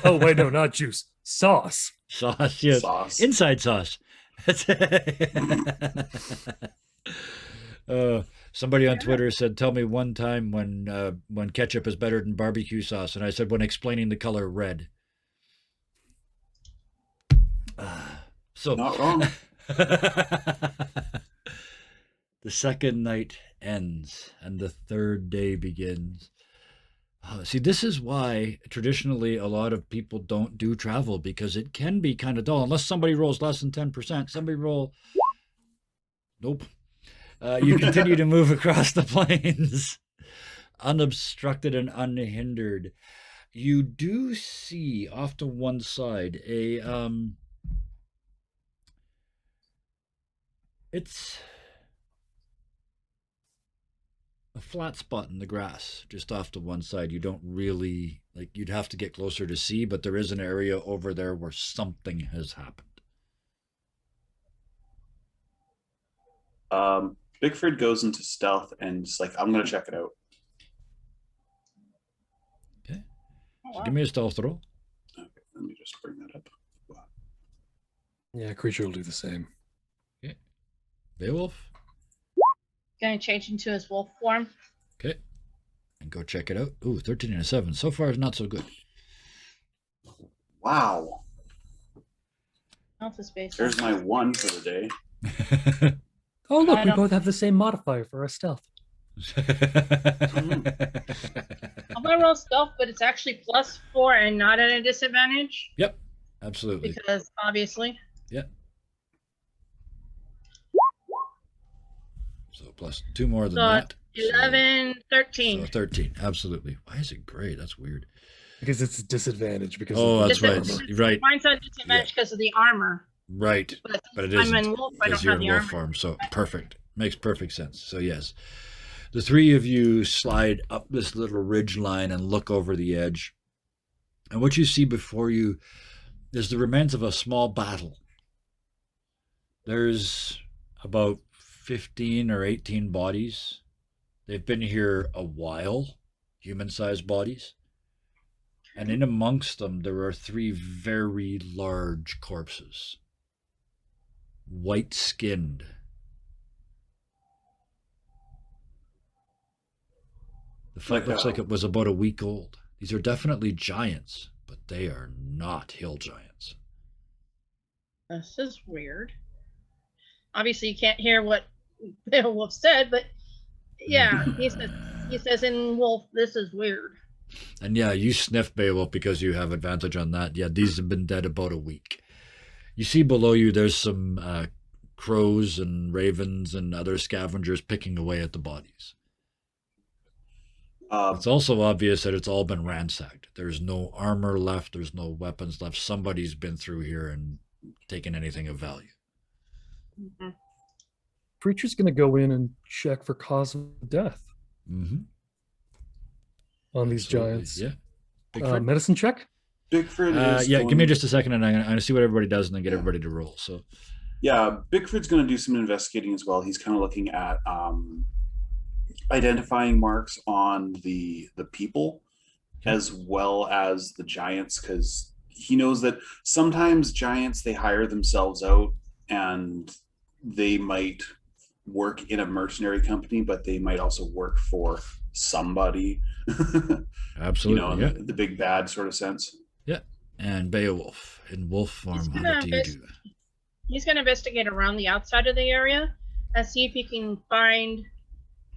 Oh wait, no, not juice. Sauce. sauce, yes. Sauce. Inside sauce. Somebody on Twitter said, "Tell me one time when ketchup is better than barbecue sauce," and I said, "When explaining the color red." So Not wrong. the second night ends and the third day begins. See, this is why traditionally a lot of people don't do travel, because it can be kind of dull unless somebody rolls less than 10%. Somebody roll. Nope. You continue to move across the plains, unobstructed and unhindered. You do see off to one side it's a flat spot in the grass just off to one side. You don't really, like, you'd have to get closer to see, but there is an area over there where something has happened. Bigford goes into stealth and just like, I'm gonna check it out. Okay. Oh, So wow. give me a stealth roll. Okay, let me just bring that up. Yeah, creature will do the same. Okay. Beowulf. Gonna change into his wolf form. Okay. And go check it out. Ooh, 13 and a 7. So far, it's not so good. Wow. Alpha space. There's my 1 for the day. Oh look, I we don't- both have the same modifier for our stealth. I'm gonna roll stealth, but it's actually +4 and not at a disadvantage Yep, absolutely. because obviously. So plus 2 more than So that. 11, 13. So 13, absolutely. Why is it gray? That's weird. Because it's a disadvantage because Oh, of that's the right. armor. Right, Mine's at disadvantage because of the armor. right. But it I'm isn't, in wolf. I because don't you're have in the wolf armor. form. So perfect. Makes perfect sense. So yes, the three of you slide up this little ridge line and look over the edge. And what you see before you is the remains of a small battle. There's about 15 or 18 bodies. They've been here a while, human-sized bodies. And in amongst them, there are 3 very large corpses. White-skinned. The fight looks like it was about a week old. These are definitely giants, but they are not hill giants. This is weird. Obviously, you can't hear what Wolf said, but yeah, he says in Wolf, this is weird. And yeah, you sniff Beowulf because you have advantage on that. Yeah, these have been dead about a week. You see below you, there's some crows and ravens and other scavengers picking away at the bodies. It's also obvious that it's all been ransacked. There's no armor left. There's no weapons left. Somebody's been through here and taken anything of value. Mm-hmm. Preacher's going to go in and check for cause of death Mm-hmm. on these Absolutely. giants. Yeah. Bigford? Medicine check? Bigford is yeah, going... give me just a second and I'm going to see what everybody does and then get everybody to roll. So Yeah, Bigford's going to do some investigating as well. He's kind of looking at identifying marks on the people as well as the giants, because he knows that sometimes giants, they hire themselves out, and they might work in a mercenary company, but they might also work for somebody. Absolutely, yeah. In the big bad sort of sense. Yeah. And Beowulf in Wolf Farm, what do you do? He's going to investigate around the outside of the area and see if he can find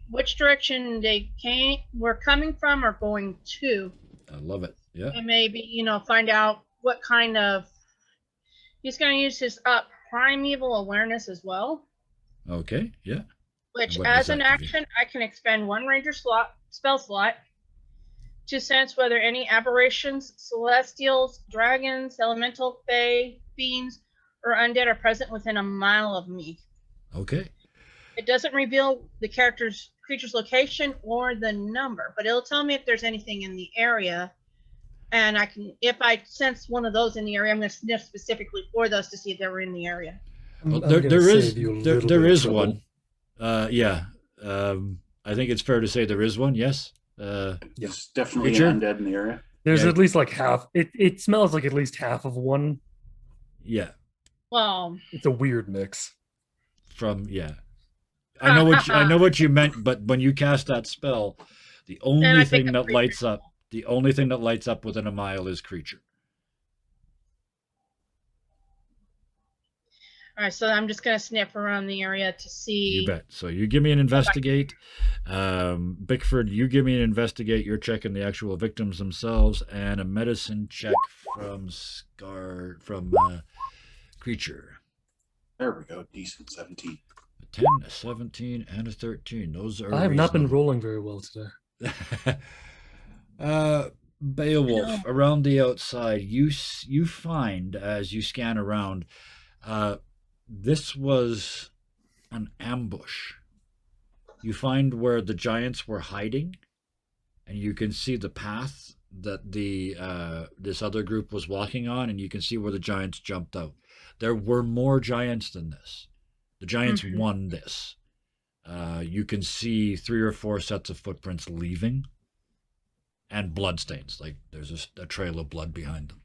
which direction they were coming from or going to. I love it. Yeah. And maybe, find out what kind of. He's going to use his primeval awareness as well. Okay, yeah. Which, as an action, I can expend one ranger spell slot to sense whether any aberrations, celestials, dragons, elemental, fae, fiends, or undead are present within a mile of me. Okay. It doesn't reveal the creature's location or the number, but it'll tell me if there's anything in the area. And if I sense one of those in the area, I'm going to sniff specifically for those to see if they were in the area. Well, there is one. Yeah. I think it's fair to say there is one. Yes. Yes, definitely an undead in the area. There's at least like half. It smells like at least half of one. Yeah. Well, it's a weird mix. I know what you meant, but when you cast that spell, the only thing that lights up within a mile is creature. All right, so I'm just going to sniff around the area to see. You bet. So you give me an investigate. Bickford, you give me an investigate. You're checking the actual victims themselves, and a medicine check from creature. There we go. Decent 17. A 10, a 17, and a 13. Those are. I have not been rolling very well today. Beowulf, around the outside, you find as you scan around. This was an ambush. You find where the giants were hiding, and you can see the path that this other group was walking on, and you can see where the giants jumped out. There were more giants than this. The giants won this. You can see 3 or 4 sets of footprints leaving, and bloodstains. Like there's a trail of blood behind them.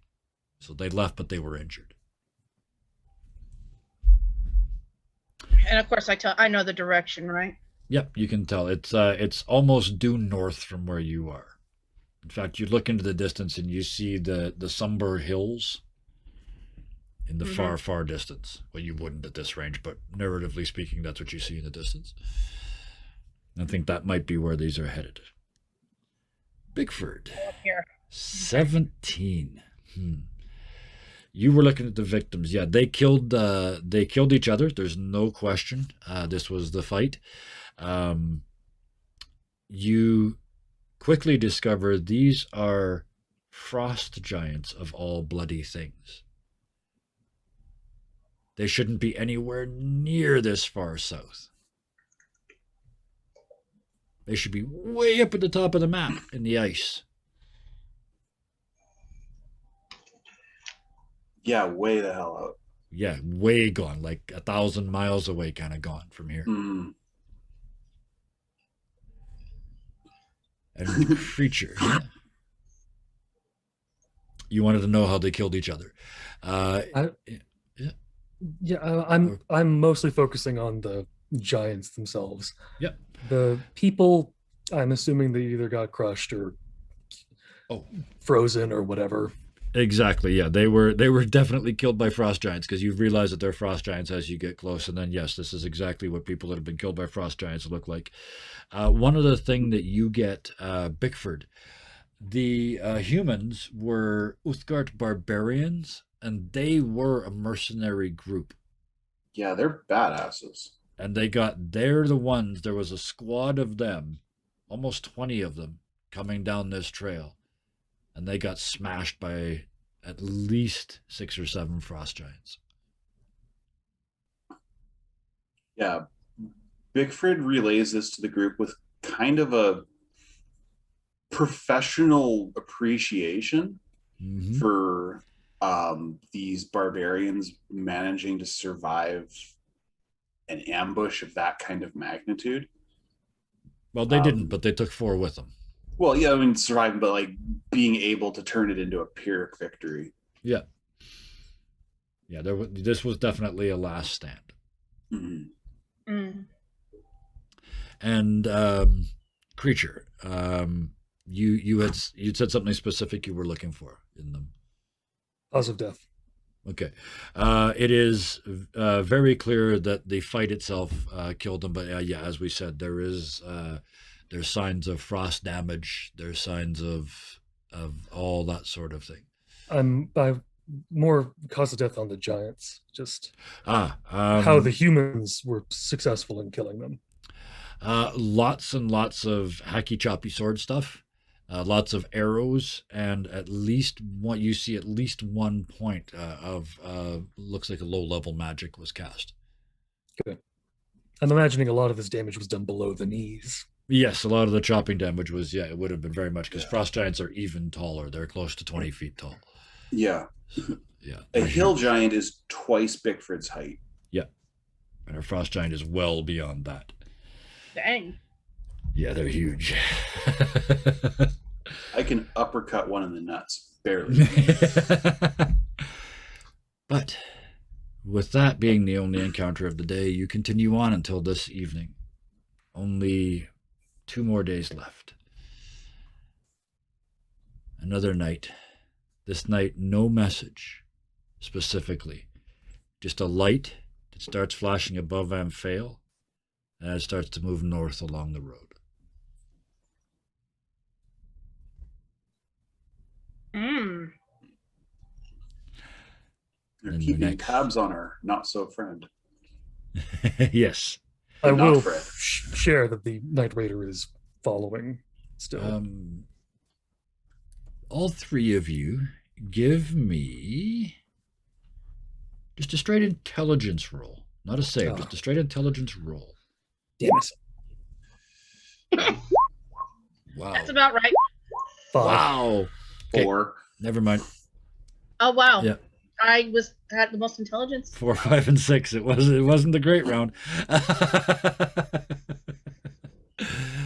So they left, but they were injured. And of course, I know the direction, right? Yep, you can tell. It's almost due north from where you are. In fact, you look into the distance and you see the Somber Hills in the far, far distance. Well, you wouldn't at this range, but narratively speaking, that's what you see in the distance. I think that might be where these are headed. Bickford. Here. 17. You were looking at the victims. Yeah, they killed each other. There's no question. This was the fight. You quickly discover these are frost giants of all bloody things. They shouldn't be anywhere near this far south. They should be way up at the top of the map in the ice. Yeah, way the hell out. Yeah, way gone, like 1,000 miles away, kind of gone from here. And creature. You wanted to know how they killed each other. I'm mostly focusing on the giants themselves. Yep. The people, I'm assuming they either got crushed or frozen or whatever. Exactly. Yeah, they were definitely killed by frost giants, because you realize that they're frost giants as you get close. And then yes, this is exactly what people that have been killed by frost giants look like. One other thing that you get, Bickford, the humans were Uthgard barbarians, and they were a mercenary group. Yeah, they're badasses. And they're the ones. There was a squad of them, almost 20 of them, coming down this trail. And they got smashed by at least 6 or 7 frost giants. Yeah. Bickford relays this to the group with kind of a professional appreciation for these barbarians managing to survive an ambush of that kind of magnitude. Well, they didn't, but they took 4 with them. Well, yeah, I mean, surviving, but like being able to turn it into a Pyrrhic victory. Yeah. Yeah, this was definitely a last stand. Mhm. Mm. And creature, you'd said something specific you were looking for in them. Cause of death. Okay. It is very clear that the fight itself killed them, but yeah, as we said, there's signs of frost damage. There's signs of all that sort of thing. I more cause of death on the giants. Just Ah, how the humans were successful in killing them. lots and lots of hacky choppy sword stuff. Lots of arrows, and at least what you see, at least one point of looks like a low level magic was cast. Okay. I'm imagining a lot of this damage was done below the knees. Yes, a lot of the chopping damage was, yeah, it would have been very much because Yeah. frost giants are even taller. They're close to 20 feet tall. Yeah. Yeah. A they're hill huge. giant is twice Bickford's height. Yeah. And a frost giant is well beyond that. Dang. Yeah, they're huge. I can uppercut one in the nuts, barely. But with that being the only encounter of the day, you continue on until this evening. Only 2 more days left. Another night. This night, no message specifically. Just a light that starts flashing above Amphail, and it starts to move north along the road. Mm. They're And the keeping next- tabs on our not so friend. Yes. I Not will Fred. share that the Night Raider is following still. All 3 of you give me just a straight intelligence roll. Not a save, Oh. just a straight intelligence roll. Damn it. Wow. That's about right. 5. Wow. Okay. 4. Never mind. Oh wow. Yeah. I had the most intelligence. 4, 5, and 6. It wasn't the great round.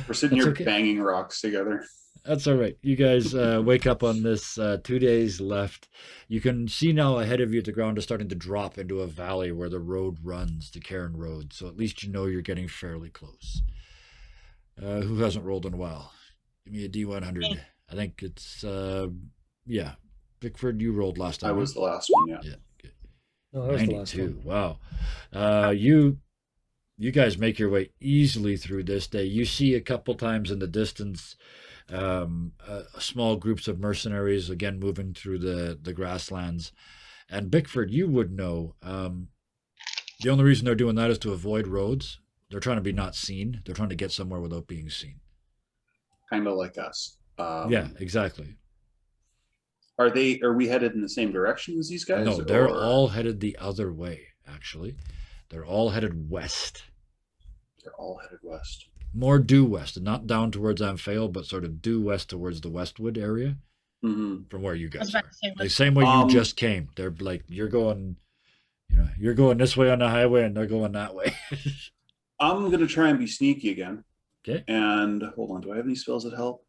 We're sitting That's here okay. banging rocks together. That's all right. You guys wake up on this 2 days left. You can see now ahead of you the ground is starting to drop into a valley where the road runs, the Cairn Road. So at least you know you're getting fairly close. Who hasn't rolled in a while? Give me a D100. I think it's, yeah. Bickford, you rolled last time. I was the last one, yeah. Yeah. Good. Oh, that was the last 92. one. Wow. You guys make your way easily through this day. You see a couple times in the distance small groups of mercenaries again moving through the grasslands. And Bickford, you would know the only reason they're doing that is to avoid roads. They're trying to be not seen. They're trying to get somewhere without being seen. Kind of like us. Yeah, exactly. Are we headed in the same direction as these guys? No, they're or- all headed the other way, actually. They're all headed west. They're all headed west. More due west, and not down towards Amphail, but sort of due west towards the Westwood area Mm-hmm. from where you I was guys about are. to say, The same way you Um, just came. They're like, you're going this way on the highway, and they're going that way. I'm gonna try and be sneaky again. Okay. And hold on, do I have any spells that help?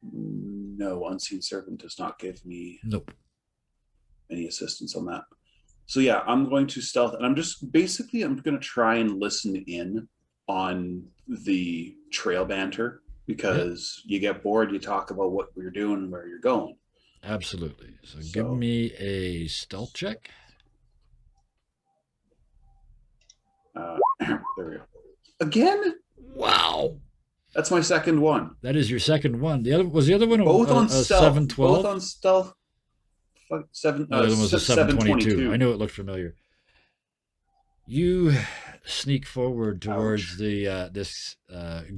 No, Unseen Servant does not give me Nope. any assistance on that. So yeah, I'm going to stealth, and I'm going to try and listen in on the trail banter because you get bored, you talk about what you're doing and where you're going. Absolutely. So give So- me a stealth check. There we go. Again, Wow. that's my second one. That is your second one. The other one Both on a stealth. 712? Both on stealth. Fuck, seven. No, the other one was a 722. 722. I knew it looked familiar. You sneak forward towards Ouch. this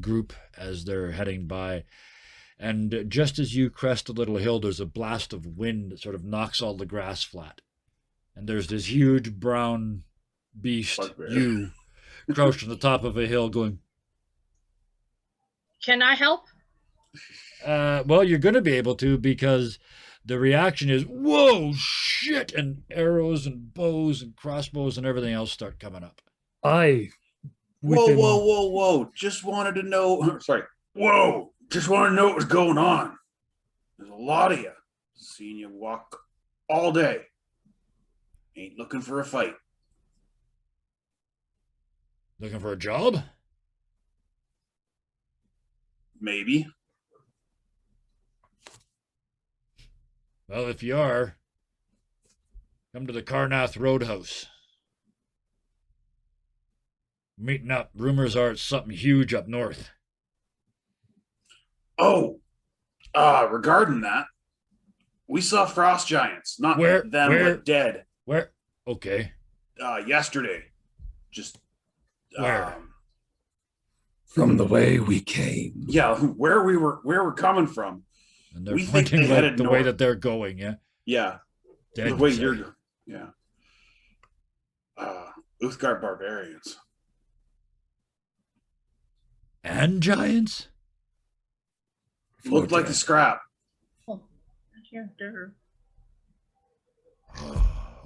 group as they're heading by, and just as you crest a little hill, there's a blast of wind that sort of knocks all the grass flat, and there's this huge brown beast, Bugbear. you, crouched on the top of a hill, going. can I help? Well, you're going to be able to because the reaction is, whoa, shit, and arrows and bows and crossbows and everything else start coming up. I. Whoa, within- whoa! Just wanted to know. Sorry. Whoa! Just wanted to know what was going on. There's a lot of you. Seeing you walk all day. Ain't looking for a fight. Looking for a job? Maybe. Well, if you are, come to the Karnath Roadhouse. Meeting up. Rumors are it's something huge up north. Oh, regarding that, we saw frost giants. Not Where? them, Where? but dead. Where? Okay. Yesterday. Just Where? From the way we came. Yeah, where we're coming from. And they're We think pointing they like headed the way north. that they're going, yeah? Yeah, Dead, the way you say. you're. Yeah. Uthgar barbarians. And giants? Looked like a scrap. Oh, here, there.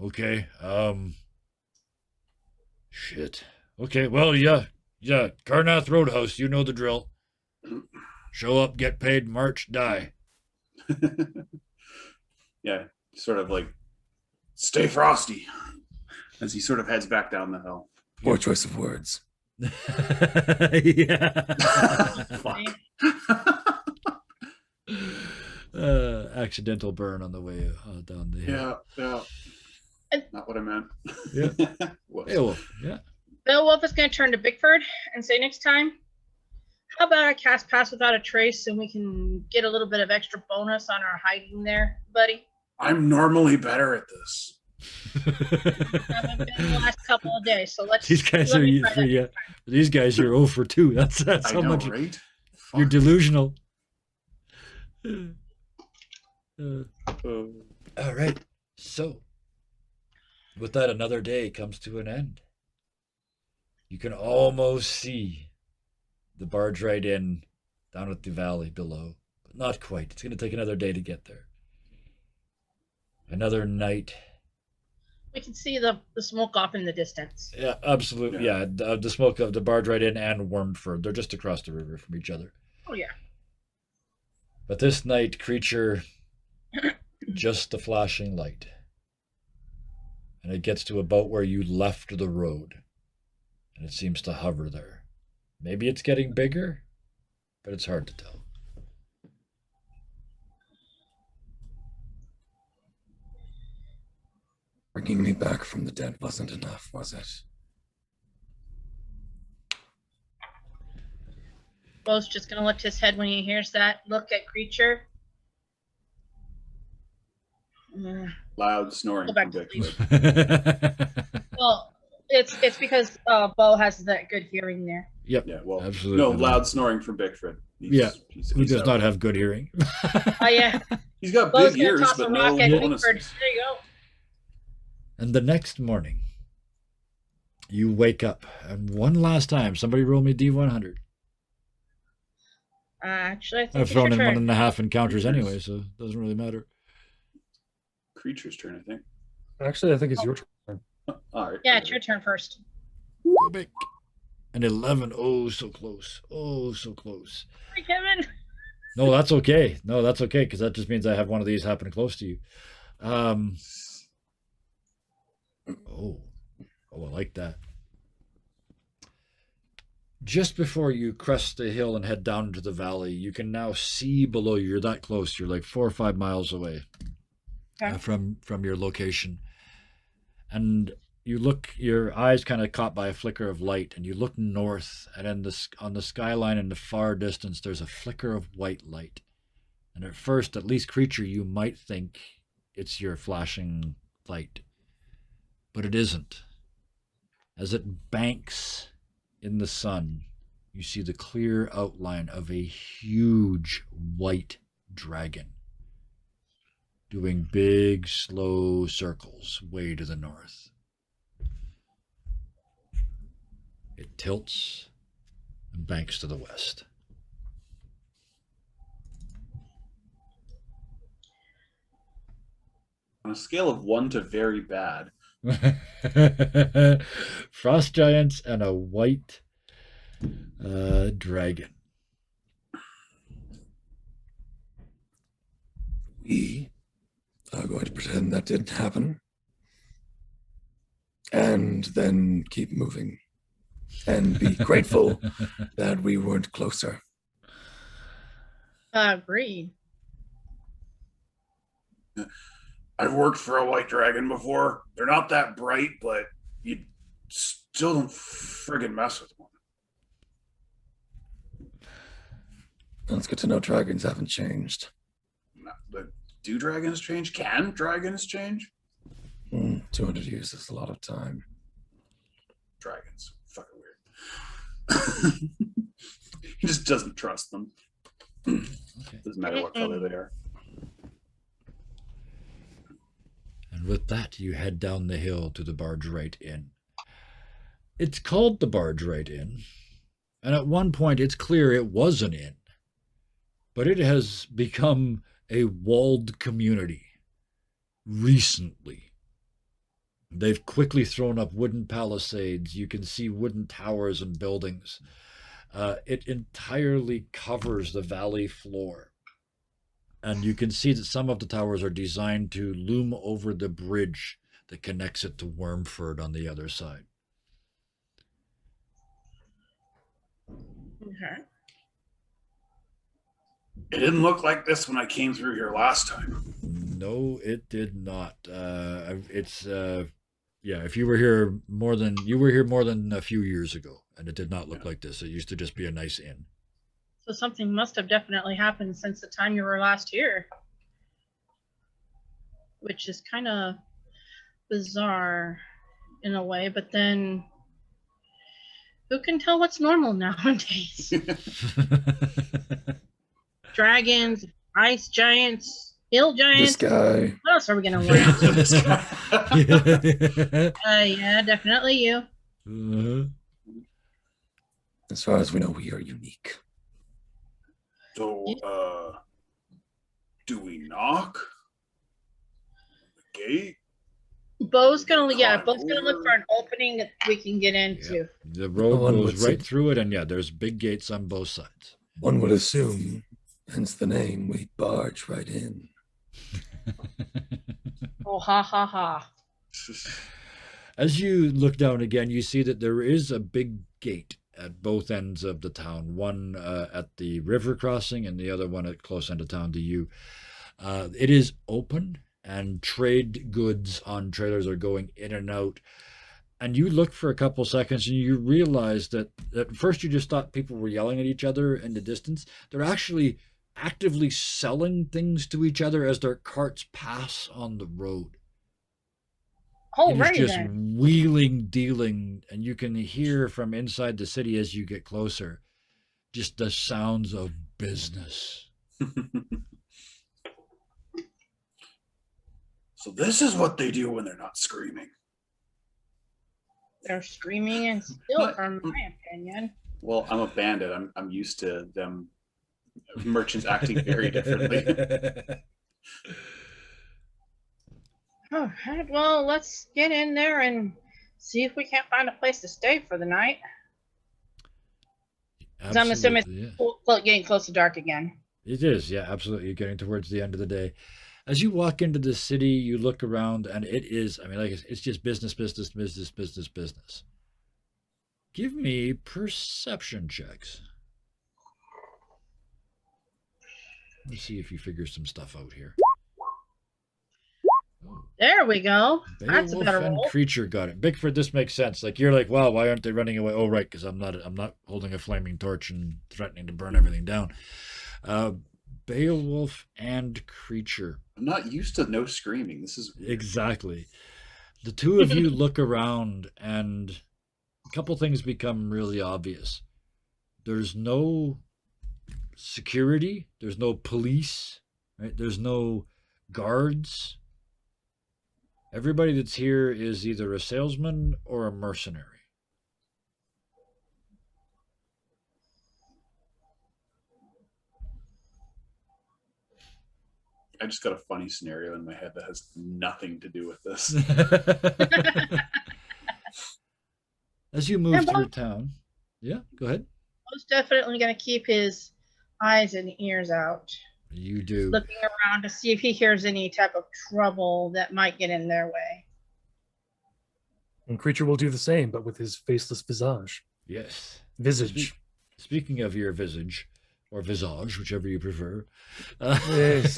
Okay. Shit. Okay, well, yeah. Yeah, Karnath Roadhouse, you know the drill. Show up, get paid, march, die. Yeah, sort of like stay frosty as he sort of heads back down the hill. Poor choice of words. Yeah. Fuck. Accidental burn on the way down the hill. Yeah. Not what I meant. Yeah. Whoops. Hey, Wolf. Yeah. Bill Wolf is going to turn to Bickford and say next time, how about I cast Pass Without a Trace and we can get a little bit of extra bonus on our hiding there, buddy? I'm normally better at this. Haven't been the last couple of days, so let's. These guys let are me try that yeah. next time. These guys are 0 for 2. That's I how know, much right? you're Fuck. delusional. Oh. All right. So, with that, another day comes to an end. You can almost see the barge ride in down at the valley below, but not quite. It's going to take another day to get there. Another night. We can see the smoke off in the distance. Yeah, absolutely. Yeah, the smoke of the barge ride in and Wormford. They're just across the river from each other. Oh, yeah. But this night, creature, just the flashing light. And it gets to about where you left the road. And it seems to hover there. Maybe it's getting bigger, but it's hard to tell. Bringing me back from the dead wasn't enough, was it? Bo's just going to lift his head when he hears that. Look at creature. Loud snoring Go back from to sleep. Bigfoot. Well, it's because Bo has that good hearing there. Yep. Yeah, well, Absolutely. no, loud snoring from Bigfoot. Who does not have good hearing? Oh, yeah. He's got Bo's big going to ears, toss a but rock no at bonuses. Bickford. There you go. And the next morning, you wake up, and one last time, somebody roll me D100. Actually, I think I've it's your thrown in turn. 1.5 encounters anyway, so it doesn't really matter. Creature's turn, I think. Actually, I think it's your turn. All right. Yeah, it's your turn first. Go back. An 11. Oh, so close. Oh, so close. Hi, Kevin. No, that's okay. No, that's okay, because that just means I have one of these happen close to you. Oh, I like that. Just before you crest the hill and head down into the valley, you can now see below you. You're that close. You're like 4 or 5 miles away from your location. And you look, your eyes kind of caught by a flicker of light, and you look north, and on the skyline in the far distance, there's a flicker of white light. And at first, at least creature, you might think it's your flashing light. But it isn't. As it banks in the sun, you see the clear outline of a huge white dragon doing big, slow circles way to the north. It tilts and banks to the west. On a scale of 1 to very bad, Frost giants and a white dragon. We are going to pretend that didn't happen. And then keep moving. And be grateful that we weren't closer. Agreed. I've worked for a white dragon before. They're not that bright, but you still don't friggin' mess with one. It's good to know dragons haven't changed. But do dragons change? Can dragons change? 200 years is a lot of time. Dragons. Fucking weird. He just doesn't trust them. Doesn't matter what color they are. And with that, you head down the hill to the Barge Right Inn. It's called the Barge Right Inn, and at one point it's clear it was an inn, but it has become a walled community recently. They've quickly thrown up wooden palisades. You can see wooden towers and buildings. It entirely covers the valley floor. And you can see that some of the towers are designed to loom over the bridge that connects it to Wormford on the other side. Okay. It didn't look like this when I came through here last time. No, it did not. If you were here more than a few years ago, and it did not look like this. It used to just be a nice inn. So something must have definitely happened since the time you were last here. Which is kind of bizarre in a way, but then who can tell what's normal nowadays? Dragons, ice giants, hill giants. This guy. What else are we going to learn? This guy. Yeah, definitely you. Uh-huh. As far as we know, we are unique. So, do we knock? The gate? Bo's gonna look for an opening that we can get into. Yeah. The road One goes would right say- through it, and there's big gates on both sides. One would assume, hence the name, we barge right in. Oh, ha ha ha. As you look down again, you see that there is a big gate at both ends of the town, one at the river crossing and the other one at close end of town to you. It is open, and trade goods on trailers are going in and out. And you look for a couple seconds and you realize that at first you just thought people were yelling at each other in the distance. They're actually actively selling things to each other as their carts pass on the road. Oh, It is right just then. wheeling, dealing, and you can hear from inside the city as you get closer just the sounds of business. So this is what they do when they're not screaming. They're screaming and still, But- from my opinion. Well, I'm a bandit. I'm used to them merchants acting very differently. All right, well, let's get in there and see if we can't find a place to stay for the night. 'Cause I'm assuming Absolutely, yeah. Getting close to dark again. It is, yeah, absolutely. You're getting towards the end of the day. As you walk into the city, you look around, and it is, it's just business, business, business, business, business. Give me perception checks. Let's see if you figure some stuff out here. Oh, There we go. That's a Beowulf better and roll. creature got it. Bigford, this makes sense. Like you're like, wow, why aren't they running away? Oh, right, because I'm not holding a flaming torch and threatening to burn everything down. Beowulf and creature. I'm not used to no screaming. This is weird. Exactly. The two of you look around, and a couple things become really obvious. There's no security. There's no police. Right? There's no guards. Everybody that's here is either a salesman or a mercenary. I just got a funny scenario in my head that has nothing to do with this. As you move Yeah, through town, yeah, go ahead. Most definitely going to keep his eyes and ears out. You do. looking around to see if he hears any type of trouble that might get in their way. And Creature will do the same, but with his faceless visage. Yes. Visage. Speaking of your visage, or visage, whichever you prefer. Yes,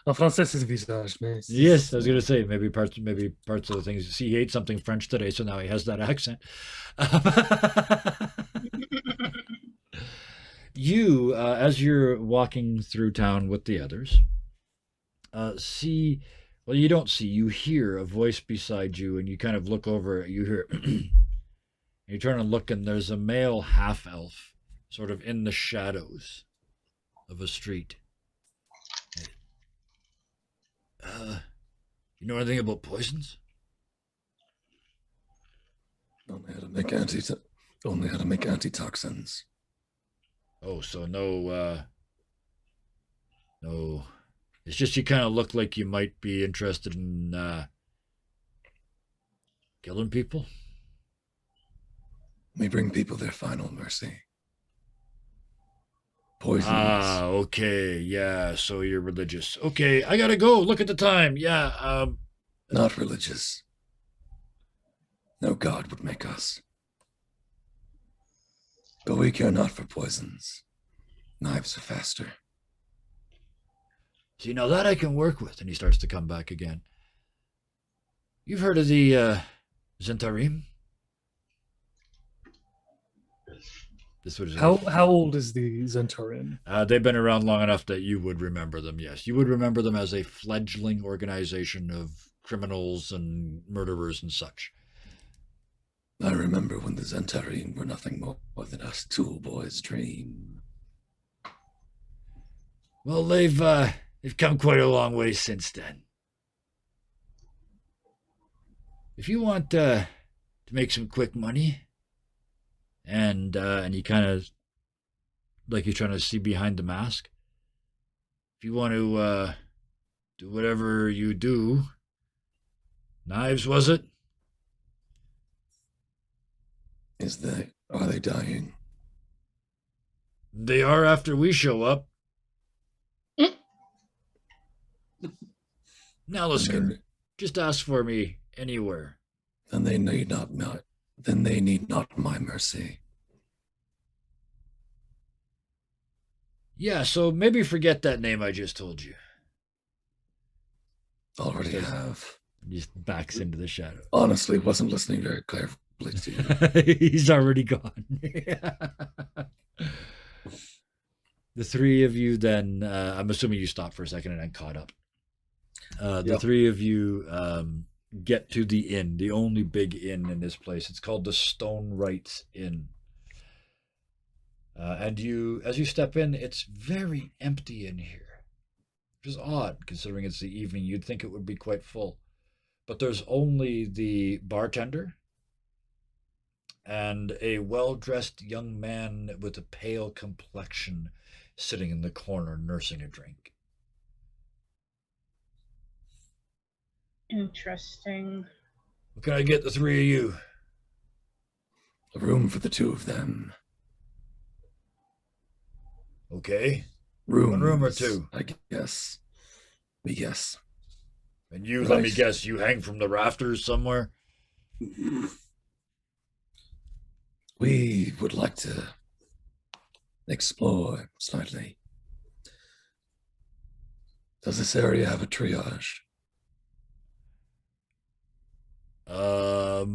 en français, c'est visage. Mais Yes, I was gonna say maybe parts of the things. See, he ate something French today, so now he has that accent. You, as you're walking through town with the others, see. Well, you don't see. You hear a voice beside you, and you kind of look over. You hear. You turn and look, and there's a male half elf, sort of in the shadows of a street. You know anything about poisons? Only how to make antitoxins. Oh, so no. It's just you kind of look like you might be interested in killing people. We bring people their final mercy. Poisons. Ah, okay, yeah. So you're religious. Okay, I gotta go. Look at the time. Yeah. Not religious. No god would make us. But we care not for poisons. Knives are faster. See, now that I can work with. And he starts to come back again. You've heard of the Zentarim? This was How old is the Zentarin? They've been around long enough that you would remember them. Yes, you would remember them as a fledgling organization of criminals and murderers and such. I remember when the Zentarim were nothing more than a schoolboy's dream. Well, they've come quite a long way since then. If you want to make some quick money, and he kind of, like he's trying to see behind the mask. If you want to do whatever you do, knives, was it? Are they dying? They are after we show up. Now listen, just ask for me anywhere. Then they need not my mercy. Yeah, so maybe forget that name I just told you. Already have. He just backs into the shadow. Honestly, wasn't listening very carefully to you. He's already gone. The three of you then, I'm assuming you stopped for a second and then caught up. The three of you get to the inn, the only big inn in this place. It's called the Stone Rights Inn. And as you step in, it's very empty in here, which is odd considering it's the evening. You'd think it would be quite full. But there's only the bartender and a well-dressed young man with a pale complexion sitting in the corner nursing a drink. Interesting. What can I get the three of you? A room for the two of them. Okay. Rooms, One room or two? I guess. Yes. And you, let me guess, you hang from the rafters somewhere? We would like to explore slightly. Does this area have a triage? A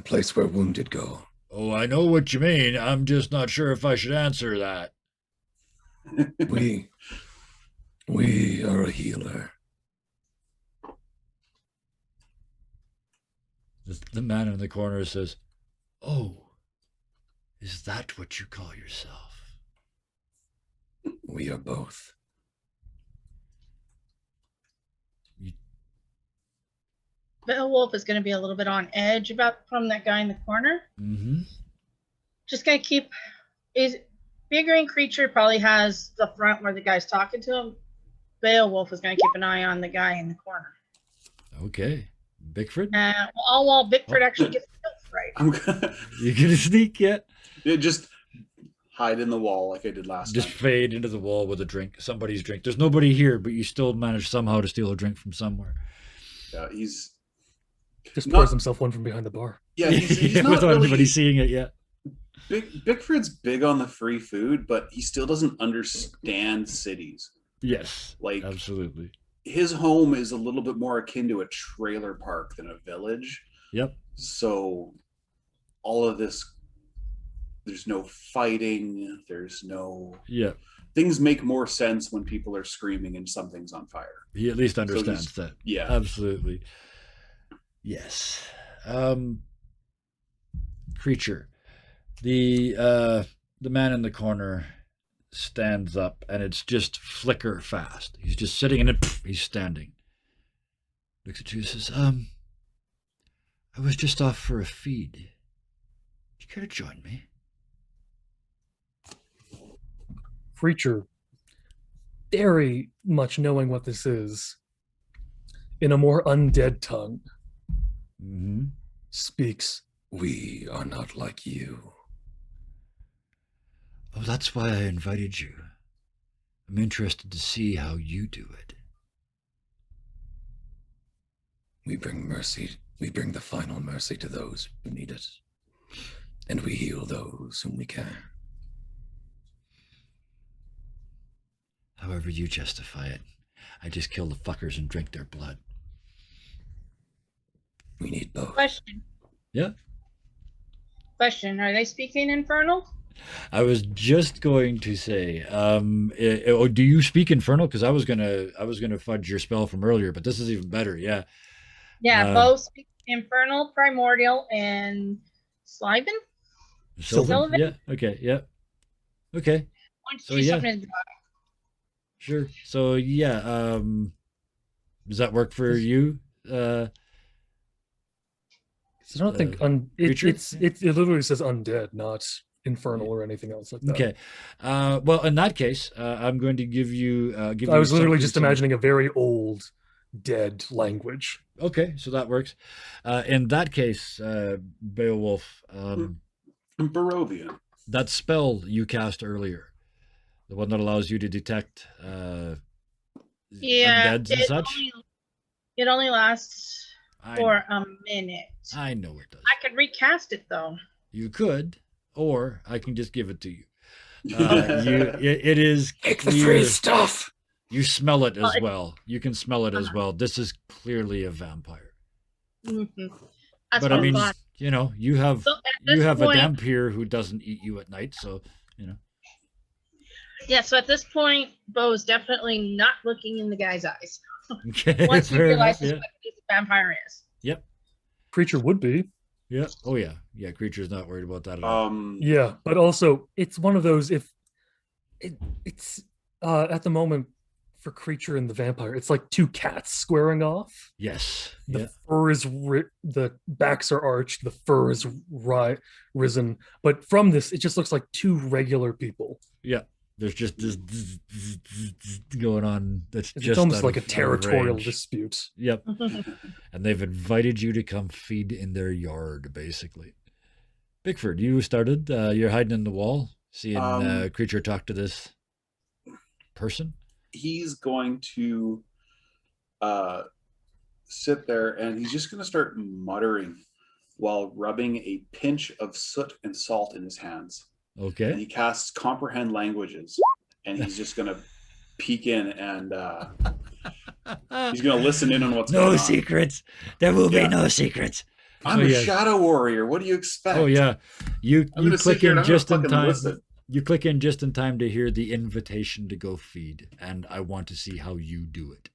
place where wounded go. Oh, I know what you mean. I'm just not sure if I should answer that. We are a healer. The man in the corner says, "Oh, is that what you call yourself?" We are both. Beowulf is going to be a little bit on edge from that guy in the corner. Mm-hmm. Just going to keep. Big green creature probably has the front where the guy's talking to him. Beowulf is going to keep an eye on the guy in the corner. Okay. Bickford? While Bickford actually gets killed right. I'm gonna, You gonna sneak yet? just hide in the wall like I did last Just time. fade into the wall with a drink, somebody's drink. There's nobody here, but you still manage somehow to steal a drink from somewhere. Yeah, he's Just not. pours himself one from behind the bar. Yeah, he's not Without anybody really seeing it yet. Bickford's big on the free food, but he still doesn't understand cities. Yes, Like absolutely. his home is a little bit more akin to a trailer park than a village. Yep. So all of this, there's no fighting. There's no. Yeah. Things make more sense when people are screaming and something's on fire. He at least understands that. Yeah. Absolutely. Yes. Creature. The man in the corner stands up and it's just flicker fast. He's just sitting and he's standing. Looks at you and says, I was just off for a feed. Would you care to join me? Creature, very much knowing what this is, in a more undead tongue, Mm-hmm. speaks. We are not like you. Oh, that's why I invited you. I'm interested to see how you do it. We bring mercy. We bring the final mercy to those who need it. And we heal those whom we can. However you justify it. I just kill the fuckers and drink their blood. We need both. Question. Yeah. Question. Are they speaking Infernal? I was just going to say, do you speak Infernal? Because I was gonna fudge your spell from earlier, but this is even better. Yeah. Yeah, both speak Infernal, Primordial, and Slyvan? Sylvan? Yeah. Okay. Yeah. Okay. So, yeah. Sure. So yeah. Does that work for you? I don't think it literally says undead, not infernal or anything else like that. Okay. Well, in that case, I'm going to give you. I was literally just imagining a very old, dead language. Okay, so that works. In that case, Beowulf, Barovian. that spell you cast earlier, the one that allows you to detect undeads and such. It only lasts for a minute. I know it does. I could recast it though. You could, or I can just give it to you. It is Take the free stuff. You smell it as well. You can smell it as well. This is clearly a vampire. Mm-hmm. But I mean, you know, you have a Dhampir who doesn't eat you at night, so you know. Yeah, so at this point, Bo is definitely not looking in the guy's eyes. Okay, once he realizes enough, what a vampire is. Yep. Creature would be. Yeah. Oh yeah. Yeah. Creature's not worried about that at all. Yeah, but also it's one of those. If it's at the moment for creature and the vampire, it's like two cats squaring off. Yes. The fur is the backs are arched. The fur is risen. But from this, it just looks like two regular people. Yeah. There's just this going on. That's it's almost like a territorial dispute. Yep. And they've invited you to come feed in their yard, basically. Bickford, you started. You're hiding in the wall, seeing creature talk to this person. He's going to sit there and he's just going to start muttering while rubbing a pinch of soot and salt in his hands. Okay. And he casts comprehend languages, and he's just going to peek in and he's going to listen in on what's going on. No secrets. There will be no secrets. I'm a shadow warrior. What do you expect? Oh yeah, you click in just in time. Listen. You click in just in time to hear the invitation to go feed, and I want to see how you do it.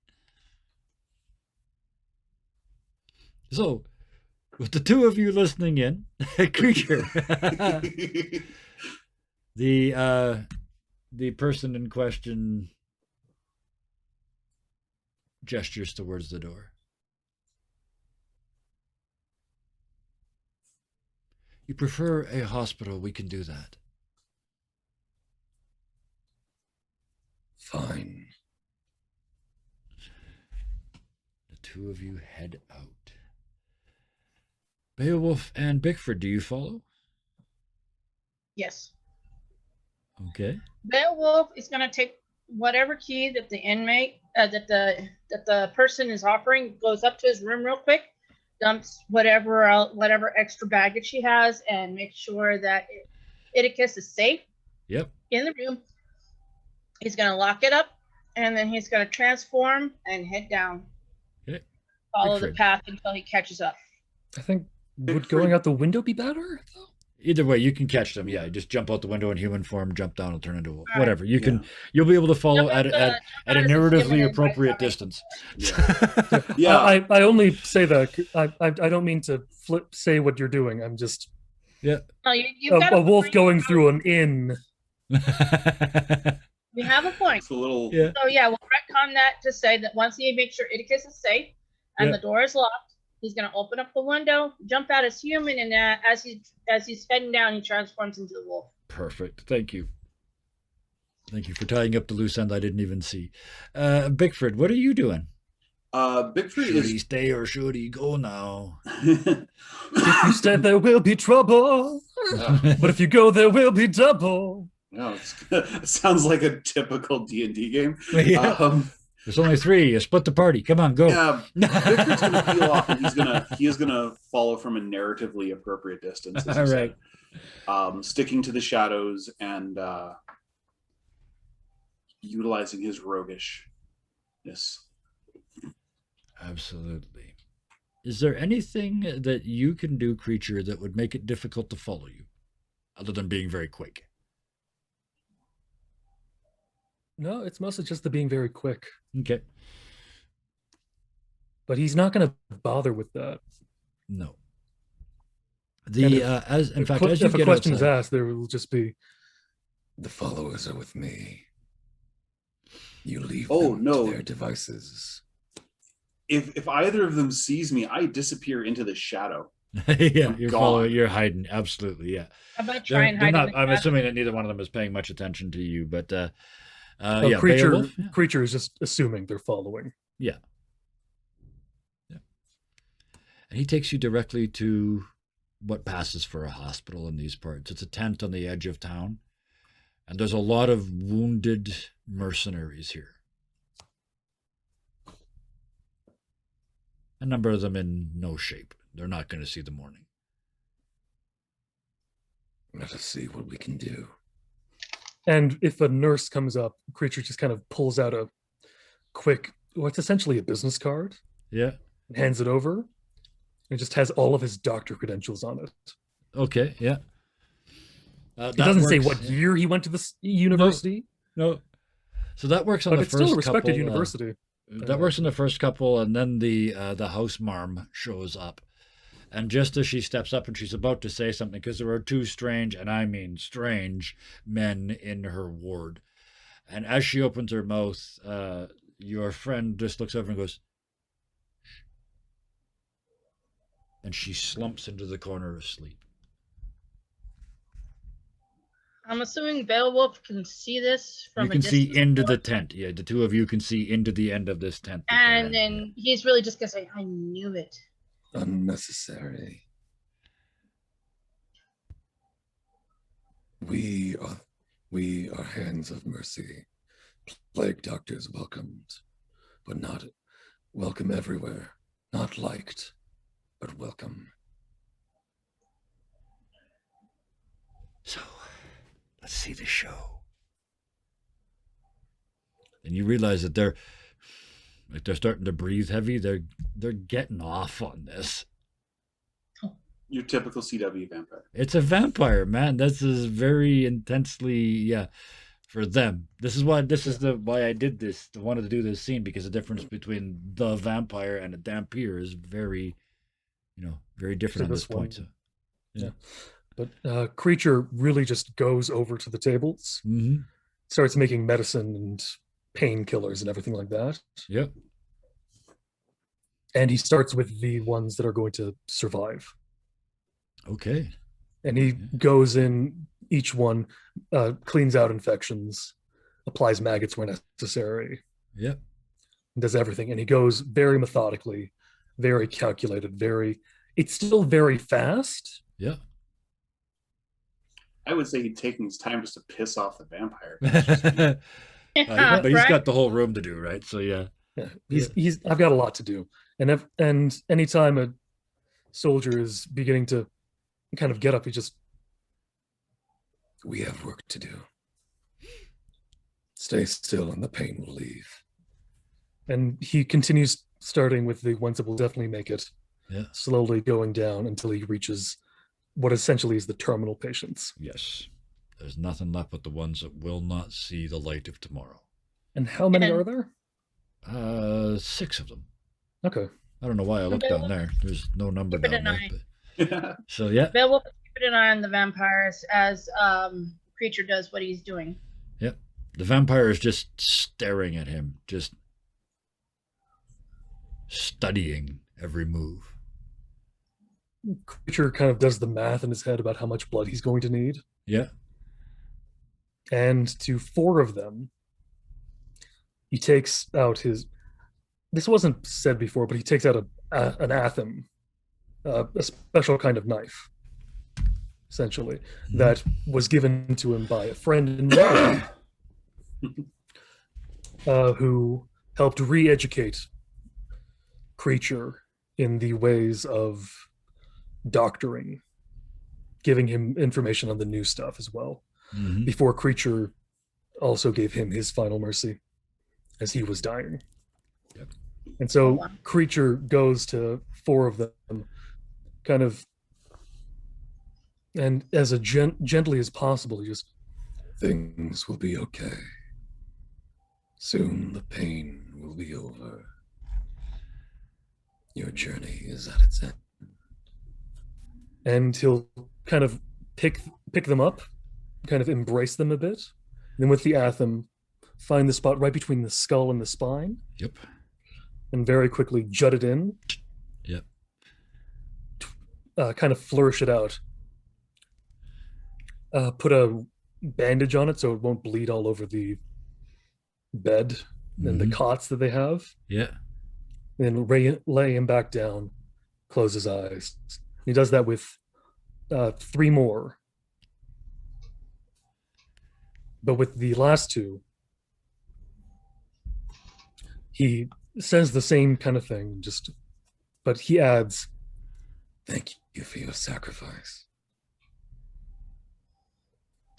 So, with the two of you listening in, creature, the person in question gestures towards the door. You prefer a hospital? We can do that. Fine. The two of you head out. Beowulf and Bickford, do you follow? Yes. Okay. Beowulf is going to take whatever key that the inmate that the person is offering, goes up to his room real quick, dumps whatever extra baggage he has, and makes sure that Iticus is safe Yep. in the room. He's going to lock it up, and then he's going to transform and head down. Okay. Follow the Fred. path until he catches up. I think Big would going Fred. out the window be better? Though? Either way, you can catch them. Yeah, just jump out the window in human form, jump down, and turn into right. whatever. You can. Yeah. You'll be able to follow Jump at out a as a narratively human and appropriate by distance. Yeah. Yeah. I only say that I don't mean to say what you're doing. I'm just Yeah. No, you've got a wolf point. going through an inn. We have a point. It's a little. Yeah. So yeah, we'll retcon that to say that once he makes sure Iticus is safe and Yeah. the door is locked, he's going to open up the window, jump out as human, and as he's heading down, he transforms into the wolf. Perfect. Thank you. Thank you for tying up the loose end I didn't even see. Bigford, what are you doing? Bigford Should he is. stay or should he go now? If you stay, there will be trouble. But if you go, there will be double. No, it sounds like a typical D&D game. Yeah. There's only 3. You split the party. Come on, go. Yeah, Victor's gonna peel off, and he is gonna follow from a narratively appropriate distance. As you All said. right. Sticking to the shadows and utilizing his roguishness. Absolutely. Is there anything that you can do, creature, that would make it difficult to follow you, other than being very quick? No, it's mostly just the being very quick. Okay. But he's not going to bother with that. No. And The if- as in If fact, que- as you if a get question is outside, asked, there will just be The followers are with me. You leave Oh, them no. to their devices. If either of them sees me, I disappear into the shadow. yeah, I'm you're gone. following, you're hiding. Absolutely, yeah. How about try and hide? Not, in the I'm shadows? assuming that neither one of them is paying much attention to you, but a yeah, creature. Beowulf, yeah. Creature is just assuming they're following. Yeah. And he takes you directly to what passes for a hospital in these parts. It's a tent on the edge of town, and there's a lot of wounded mercenaries here. A number of them in no shape. They're not going to see the morning. Let us see what we can do. And if a nurse comes up, creature just kind of pulls out a quick, what's essentially a business card, Yeah. and hands it over. It just has all of his doctor credentials on it. Okay. Yeah. It doesn't say what yeah. year he went to this university, No. So that works on but the it's first still a respected couple, university. that works in the first couple, and then the house marm shows up, and just as she steps up and she's about to say something, because there are 2 strange, and I mean strange, men in her ward, and as she opens her mouth, your friend just looks over and goes, "Shh," and she slumps into the corner asleep. I'm assuming Beowulf can see this from You a can see distance. into the tent. Yeah, the 2 of you can see into the end of this tent. that they're And in. then he's really just gonna say, "I knew it." Unnecessary. We are hands of mercy. Plague doctors welcomed, but not welcome everywhere. Not liked, but welcome. So, let's see the show. And you realize that they're starting to breathe heavy. They're getting off on this. Your typical CW vampire. It's a vampire, man. This is very intensely, for them. This is why I did this. I wanted to do this scene, because the difference between the vampire and a Dampier is very, very different on this this point. So, one- But creature really just goes over to the tables, mhm. starts making medicine and painkillers and everything like that. Yep. And he starts with the ones that are going to survive. Okay. And he goes in each one, cleans out infections, applies maggots where necessary, Yep. does everything. And he goes very methodically, very calculated, it's still very fast, Yeah. I would say he'd taking his time just to piss off the vampire. But he's Right? got the whole room to do, right? So yeah. Yeah, he's. I've got a lot to do, and anytime a soldier is beginning to kind of get up, he just We have work to do. Stay still and the pain will leave. and he continues starting with the ones that will definitely make it, Yeah. slowly going down until he reaches what essentially is the terminal patients. Yes. There's nothing left but the ones that will not see the light of tomorrow. And how many And- are there? 6 of them. Okay. I don't know why I looked Okay, down there. There's no number keep it down an there. eye. But, so yeah, Bill will keep an eye on the vampires as Creature does what he's doing. yep. The vampire is just staring at him, just studying every move. Creature kind of does the math in his head about how much blood he's going to need. Yeah. And to 4 of them, he takes out his. This wasn't said before, but he takes out an athem, a special kind of knife, essentially, that was given to him by a friend in Norway, who helped re-educate Creature in the ways of doctoring, giving him information on the new stuff as well. Mhm. Before Creature also gave him his final mercy as he was dying. Yep. And so Oh, wow. Creature goes to 4 of them, kind of, and as gently as possible, he just, Things will be okay. Soon the pain will be over. Your journey is at its end. and he'll kind of pick them up, kind of embrace them a bit. Then with the athem, find the spot right between the skull and the spine, Yep. and very quickly jut it in. Yep. Kind of flourish it out. Put a bandage on it so it won't bleed all over the bed and the Mhm. cots that they have. Yeah. Then lay him back down, close his eyes. He does that with 3 more. But with the last 2, he says the same kind of thing, but he adds, Thank you for your sacrifice.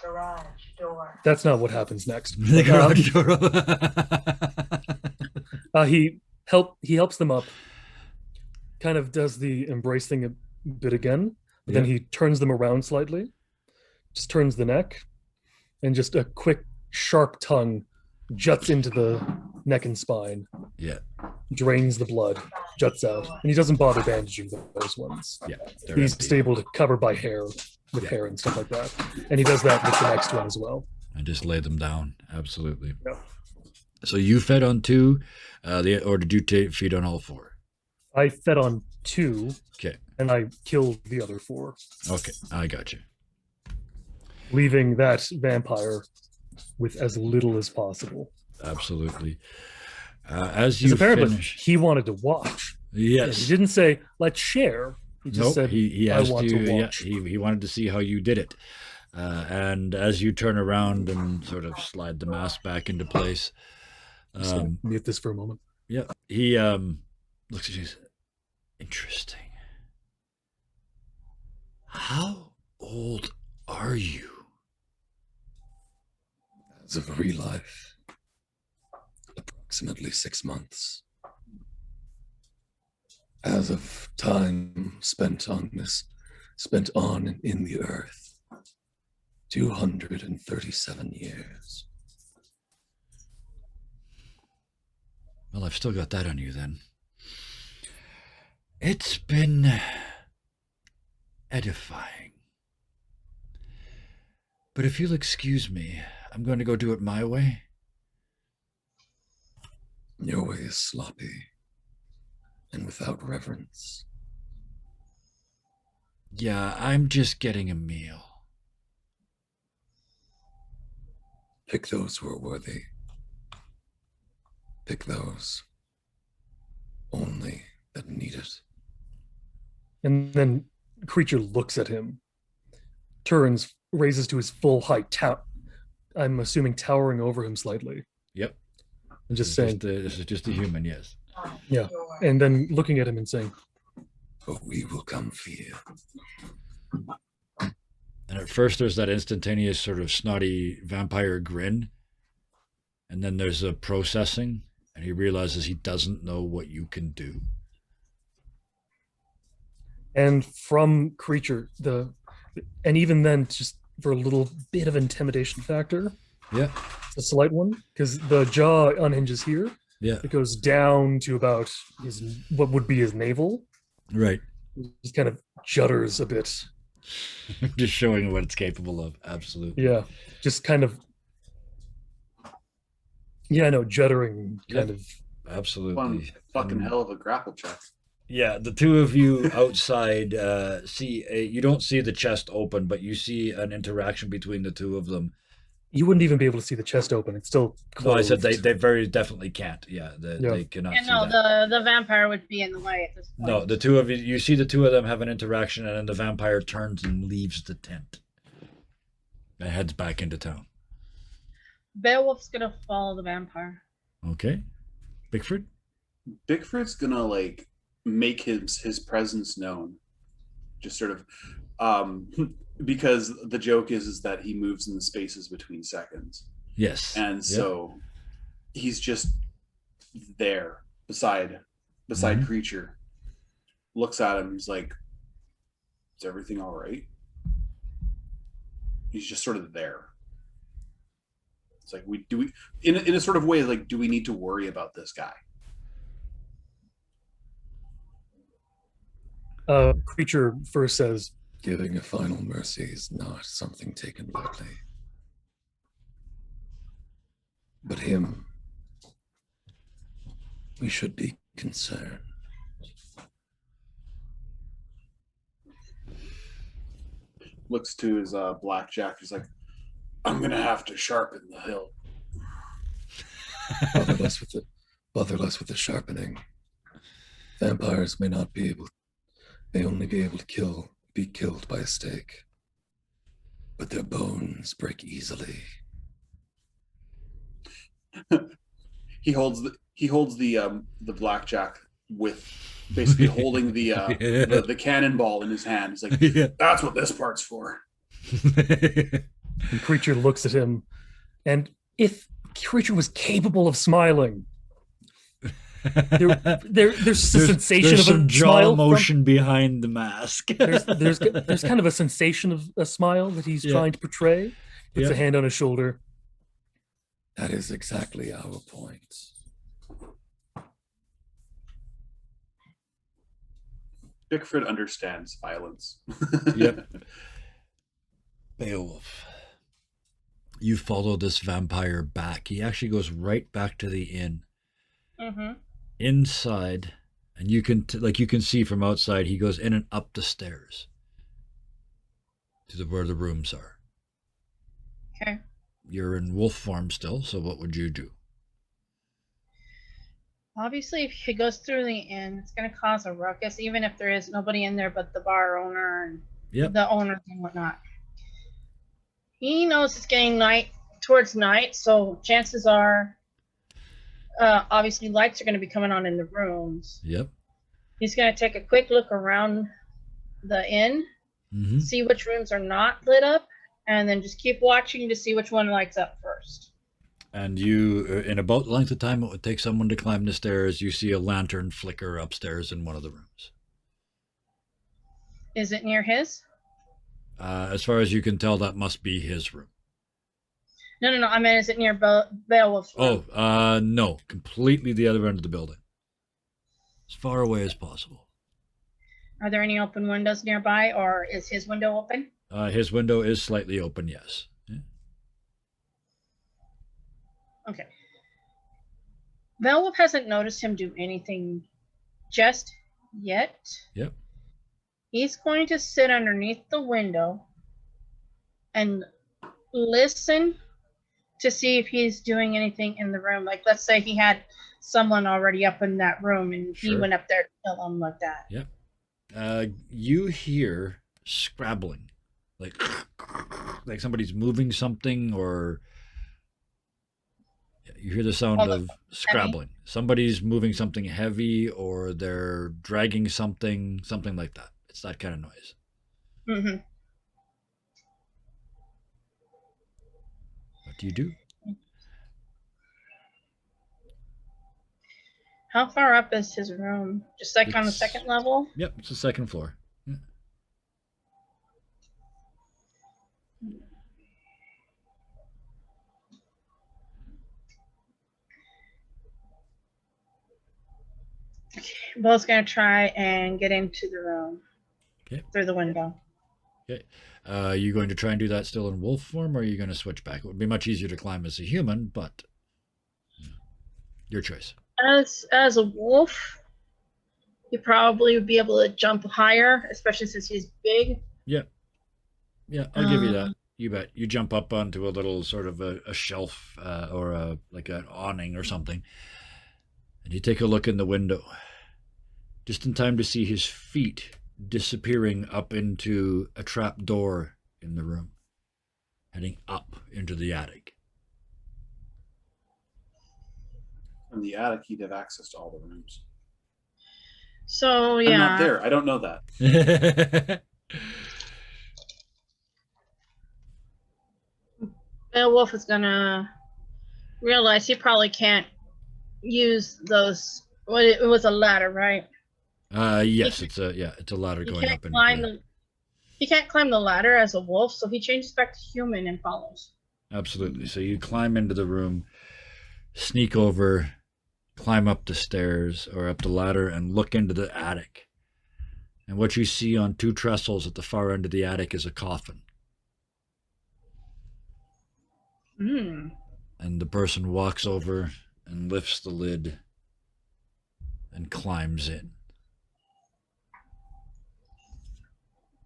Garage door. that's not what happens next. The garage door. He helps them up, kind of does the embrace thing a bit again, but then Yeah. he turns them around slightly, just turns the neck, and just a quick, sharp tongue juts into the neck and spine, Yeah. drains the blood, juts out, and he doesn't bother bandaging those ones. Yeah. They're He's empty. just able to cover by hair with hair and stuff like that, and he does that with the next one as well. And just lay them down. Absolutely. Yeah. So you fed on 2, or did you feed on all 4? I fed on 2, Okay. and I killed the other 4, Okay. I got you. leaving that vampire with as little as possible. Absolutely. As Because you apparently finish, he wanted to watch. yes. He didn't say, let's share. He just Nope, said, he I asked want you. to Yeah, watch. he wanted to see how you did it. And as you turn around and sort of slide the mask back into place, Just gonna mute this for a moment. yeah, he looks at you. Interesting. How old are you? As of real life, approximately 6 months. As of time spent on in the earth, 237 years. Well, I've still got that on you then. It's been edifying. But if you'll excuse me, I'm going to go do it my way. Your way is sloppy and without reverence. Yeah, I'm just getting a meal. Pick those who are worthy. Pick those only that need it. And then Creature looks at him, turns raises to his full height. I'm assuming towering over him slightly. Yep. And just saying, this is just a human, yes. yeah. And then looking at him and saying, For we will come fear. And at first there's that instantaneous sort of snotty vampire grin. And then there's a processing, and he realizes he doesn't know what you can do. and from creature, and even then, just for a little bit of intimidation factor, Yeah. a slight one, because the jaw unhinges here. Yeah. It goes down to about what would be his navel. Right. It just kind of judders a bit. Just showing what it's capable of. Absolutely. Yeah, just kind of. Yeah, I know, juddering kind of. Absolutely. One fucking hell of a grapple check. Yeah, the two of you outside see you don't see the chest open, but you see an interaction between the two of them. You wouldn't even be able to see the chest open. It's still closed. No, I said they very definitely can't. Yeah, they cannot And see no, that. the vampire would be in the way at this point. No, the two of you see the two of them have an interaction, and then the vampire turns and leaves the tent and heads back into town. Beowulf's gonna follow the vampire. Okay, Bigford. Bigford's gonna like make his presence known, just sort of, because the joke is that he moves in the spaces between seconds, Yes, and so he's just there beside Mhm. creature. Looks at him. He's like, "Is everything all right?" He's just sort of there. It's like we in a sort of way, like, do we need to worry about this guy? Creature first says, Giving a final mercy is not something taken lightly. But him, we should be concerned. Looks to his blackjack. He's like, "I'm gonna have to sharpen the hilt." Bother less with the sharpening. Vampires may only be able to be killed by a stake. But their bones break easily. He holds the blackjack with basically holding the cannonball in his hand. He's like, Yeah. "That's what this part's for." and creature looks at him, and if creature was capable of smiling, there's a sensation there's of some a jaw smile motion behind the mask. there's kind of a sensation of a smile that he's Yeah. trying to portray. Puts Yeah. a hand on his shoulder. That is exactly our point. Bickford understands violence. Yep. Beowulf. You follow this vampire back. He actually goes right back to the inn. Mm-hmm. Inside, and you can you can see from outside, he goes in and up the stairs to where the rooms are. Okay. You're in wolf form still, so what would you do? Obviously, if he goes through the inn, it's going to cause a ruckus, even if there is nobody in there but the bar owner and Yep. the owners and whatnot. He knows it's getting towards night, so chances are, obviously, lights are going to be coming on in the rooms. Yep. He's going to take a quick look around the inn, Mm-hmm. see which rooms are not lit up, and then just keep watching to see which one lights up first. And you, in about the length of time it would take someone to climb the stairs, you see a lantern flicker upstairs in one of the rooms. Is it near his? As far as you can tell, that must be his room. No. I mean, is it near Beowulf's room? Oh, no. Completely the other end of the building. As far away as possible. Are there any open windows nearby, or is his window open? His window is slightly open, yes. Yeah. Okay. Beowulf hasn't noticed him do anything just yet. Yep. He's going to sit underneath the window and listen to see if he's doing anything in the room. Like, let's say he had someone already up in that room and he Sure. went up there to kill him like that. You hear scrabbling like like somebody's moving something, or you hear the sound Well, of scrabbling. Somebody's moving something heavy, or they're dragging something like that. It's that kind of noise. hmm What do you do? How far up is his room? Just like on the It's- second level? Yep, it's the second floor. Yeah. Bo's gonna try and get into the room. Okay. Through the window. Okay. Are you going to try and do that still in wolf form, or are you going to switch back? It would be much easier to climb as a human, but your choice. As a wolf, he probably would be able to jump higher, especially since he's big. Yeah, I'll give you that. You bet. You jump up onto a little sort of a shelf or like an awning or something, and you take a look in the window, just in time to see his feet disappearing up into a trap door in the room, heading up into the attic. From the attic, he'd have access to all the rooms. So I'm not yeah, there. I don't know that. Beowulf is gonna realize he probably can't use those. What it was a ladder, right? Yes, it's a ladder He going can't up into climb the. the. He can't climb the ladder as a wolf, so he changes back to human and follows. Absolutely. So you climb into the room, sneak over, climb up the stairs or up the ladder, and look into the attic. And what you see on two trestles at the far end of the attic is a coffin. Hmm. And the person walks over and lifts the lid and climbs in.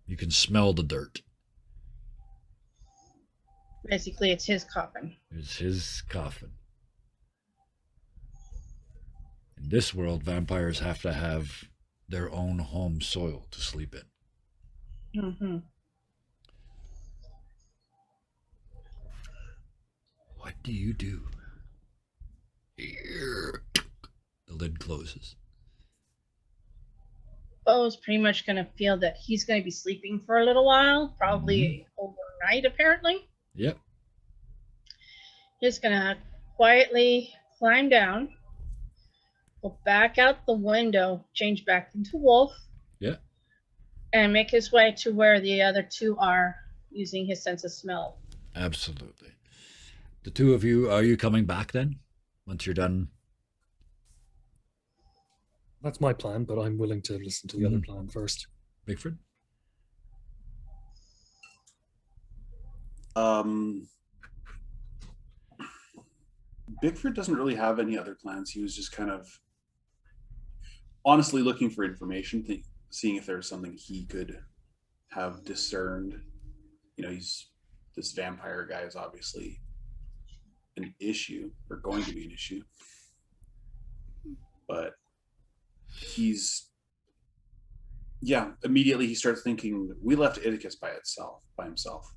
You can smell the dirt. Basically, it's his coffin. It's his coffin. In this world, vampires have to have their own home soil to sleep in. Mm-hmm. What do you do? The lid closes. Bo's pretty much gonna feel that he's gonna be sleeping for a little while, probably overnight. Apparently, Yep. he's gonna quietly climb down, go back out the window, change back into wolf. Yeah. And make his way to where the other two are, using his sense of smell. Absolutely. The two of you, are you coming back then? Once you're done? That's my plan, but I'm willing to listen to the other plan first. Bigford? Bigford doesn't really have any other plans. He was just kind of honestly looking for information, seeing if there was something he could have discerned. You know, this vampire guy is obviously an issue, or going to be an issue. But immediately he starts thinking, we left Iticus by himself.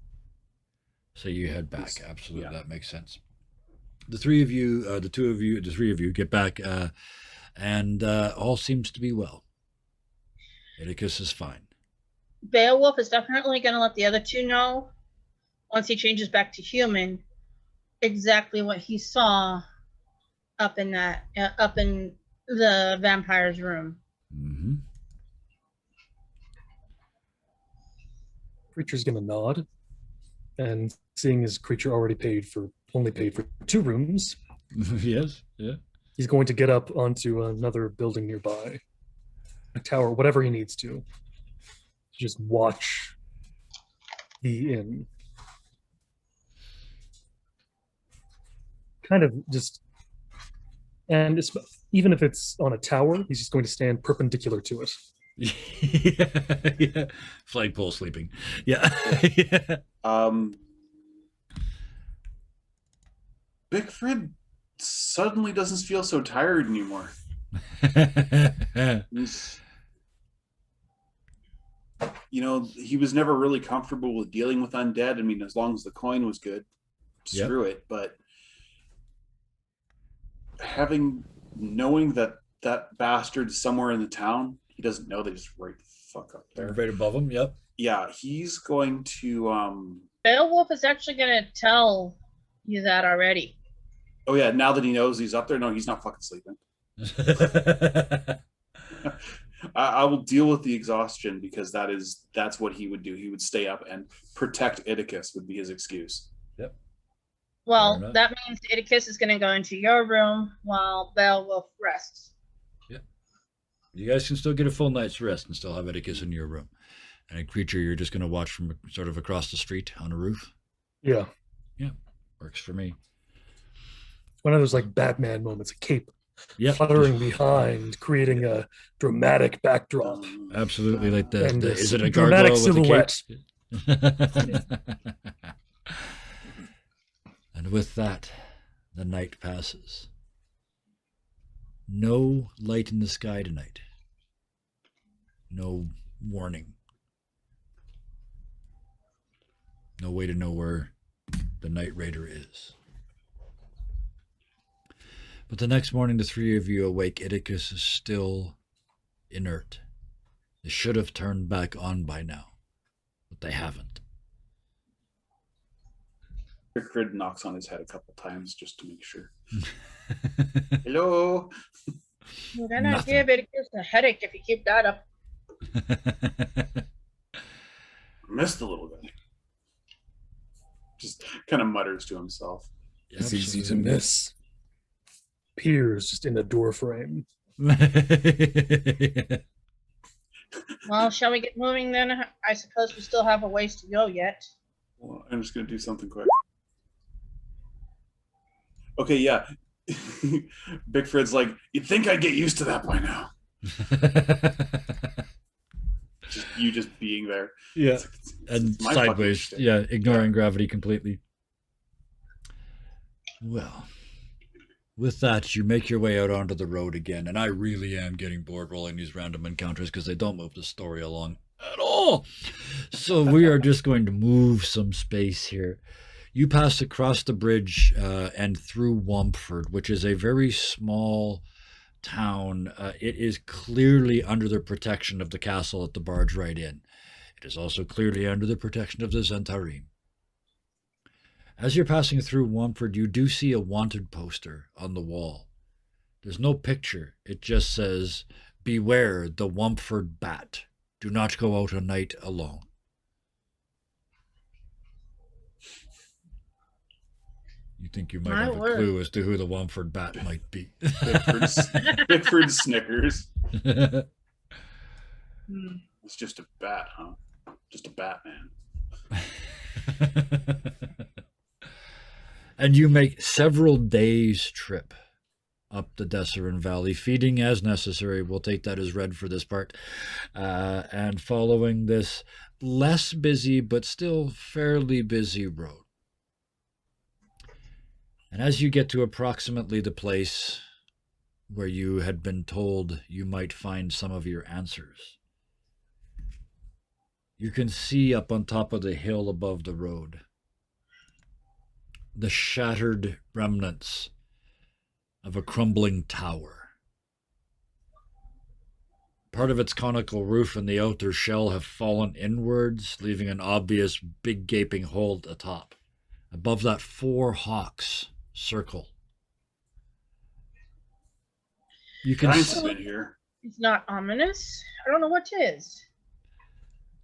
So you head back. Yes. Absolutely. Yeah. That makes sense. The three of you get back, and all seems to be well. Iticus is fine. Beowulf is definitely gonna let the other two know, once he changes back to human, exactly what he saw up in the vampire's room. Mm-hmm. Creature's gonna nod, and seeing his creature only paid for 2 rooms, Yes. Yeah. he's going to get up onto another building nearby, a tower, whatever he needs to just watch the inn. Kind of just, and even if it's on a tower, he's just going to stand perpendicular to it. Yeah. Flagpole sleeping. Yeah. Yeah. Bigford suddenly doesn't feel so tired anymore. he was never really comfortable with dealing with undead. I mean, as long as the coin was good, Yep. screw it. But knowing that bastard's somewhere in the town, he doesn't know that he's right the fuck up there. Right above him. Yep. Yeah, he's going to. Beowulf is actually going to tell you that already. Oh yeah, now that he knows he's up there, no, he's not fucking sleeping. I will deal with the exhaustion because that's what he would do. He would stay up and protect Idicus would be his excuse. Yep. Well, enough. that means Idicus is going to go into your room while Beowulf rests. Yep. You guys can still get a full night's rest and still have Edicus in your room. And a creature you're just going to watch from sort of across the street on a roof. Yeah. Yeah. Works for me. One of those like Batman moments, a cape Yep. fluttering behind, creating a dramatic backdrop. Absolutely, like And is it a dramatic gargoyle with a silhouette. cape? And with that, the night passes. No light in the sky tonight. No warning. No way to know where the Night Raider is. But the next morning, the three of you awake. Idicus is still inert. They should have turned back on by now, but they haven't. Rickford knocks on his head a couple times just to make sure. Hello. You're going to Nothing. give Idicus a headache if you keep that up. Missed a little bit. Just kind of mutters to himself. It's easy to miss. Peers just in a door frame. Well, shall we get moving then? I suppose we still have a ways to go yet. Well, I'm just going to do something quick. Okay, yeah. Big Fred's like, you'd think I'd get used to that by now. Just being there. Yeah. It's And my fucking sideways. shtick. Yeah, ignoring gravity completely. Well, with that, you make your way out onto the road again, and I really am getting bored rolling these random encounters because they don't move the story along at all. So we are just going to move some space here. You pass across the bridge and through Wampford, which is a very small town. It is clearly under the protection of the castle at the Barge Right Inn. It is also clearly under the protection of the Zentarim. As you're passing through Wampford, you do see a wanted poster on the wall. There's no picture. It just says, "Beware the Wampford Bat. Do not go out at night alone." You think you might My have a word. clue as to who the Wampford Bat might be. Bickford snickers. Hmm. It's just a bat, huh? Just a Batman. And you make several days' trip up the Desserin Valley, feeding as necessary. We'll take that as read for this part. And following this less busy but still fairly busy road. And as you get to approximately the place where you had been told you might find some of your answers, you can see up on top of the hill above the road the shattered remnants of a crumbling tower. Part of its conical roof and the outer shell have fallen inwards, leaving an obvious big gaping hole at the top. Above that, 4 hawks circle. You can Giants s- have been here. It's not ominous. I don't know what it is.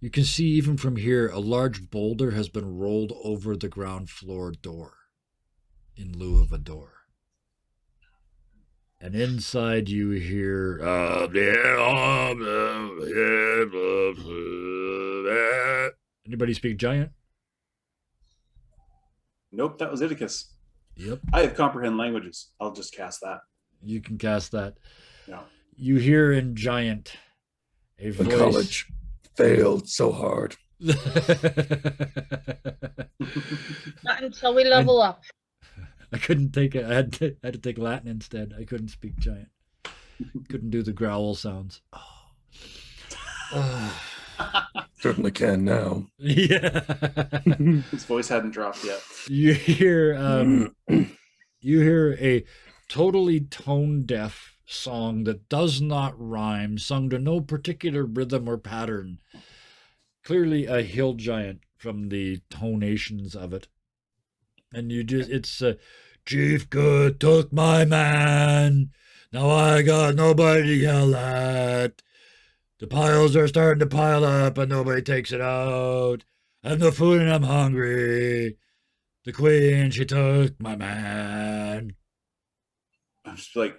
you can see even from here a large boulder has been rolled over the ground floor door in lieu of a door. And inside you hear anybody speak giant? Nope, that was Idicus. Yep, I have comprehend languages. I'll just cast that. you can cast that. Yeah. You hear in giant a The voice. college failed so hard. Not until we level up. I couldn't take it. I had to take Latin instead. I couldn't speak giant. Couldn't do the growl sounds. Oh. Certainly can now. Yeah. His voice hadn't dropped yet. You hear a totally tone deaf song that does not rhyme, sung to no particular rhythm or pattern. Clearly a hill giant from the tonations of it. And it's Chief Good took my man. Now I got nobody to yell at. The piles are starting to pile up and nobody takes it out. I have no food and I'm hungry. The queen, she took my man. I'm just like,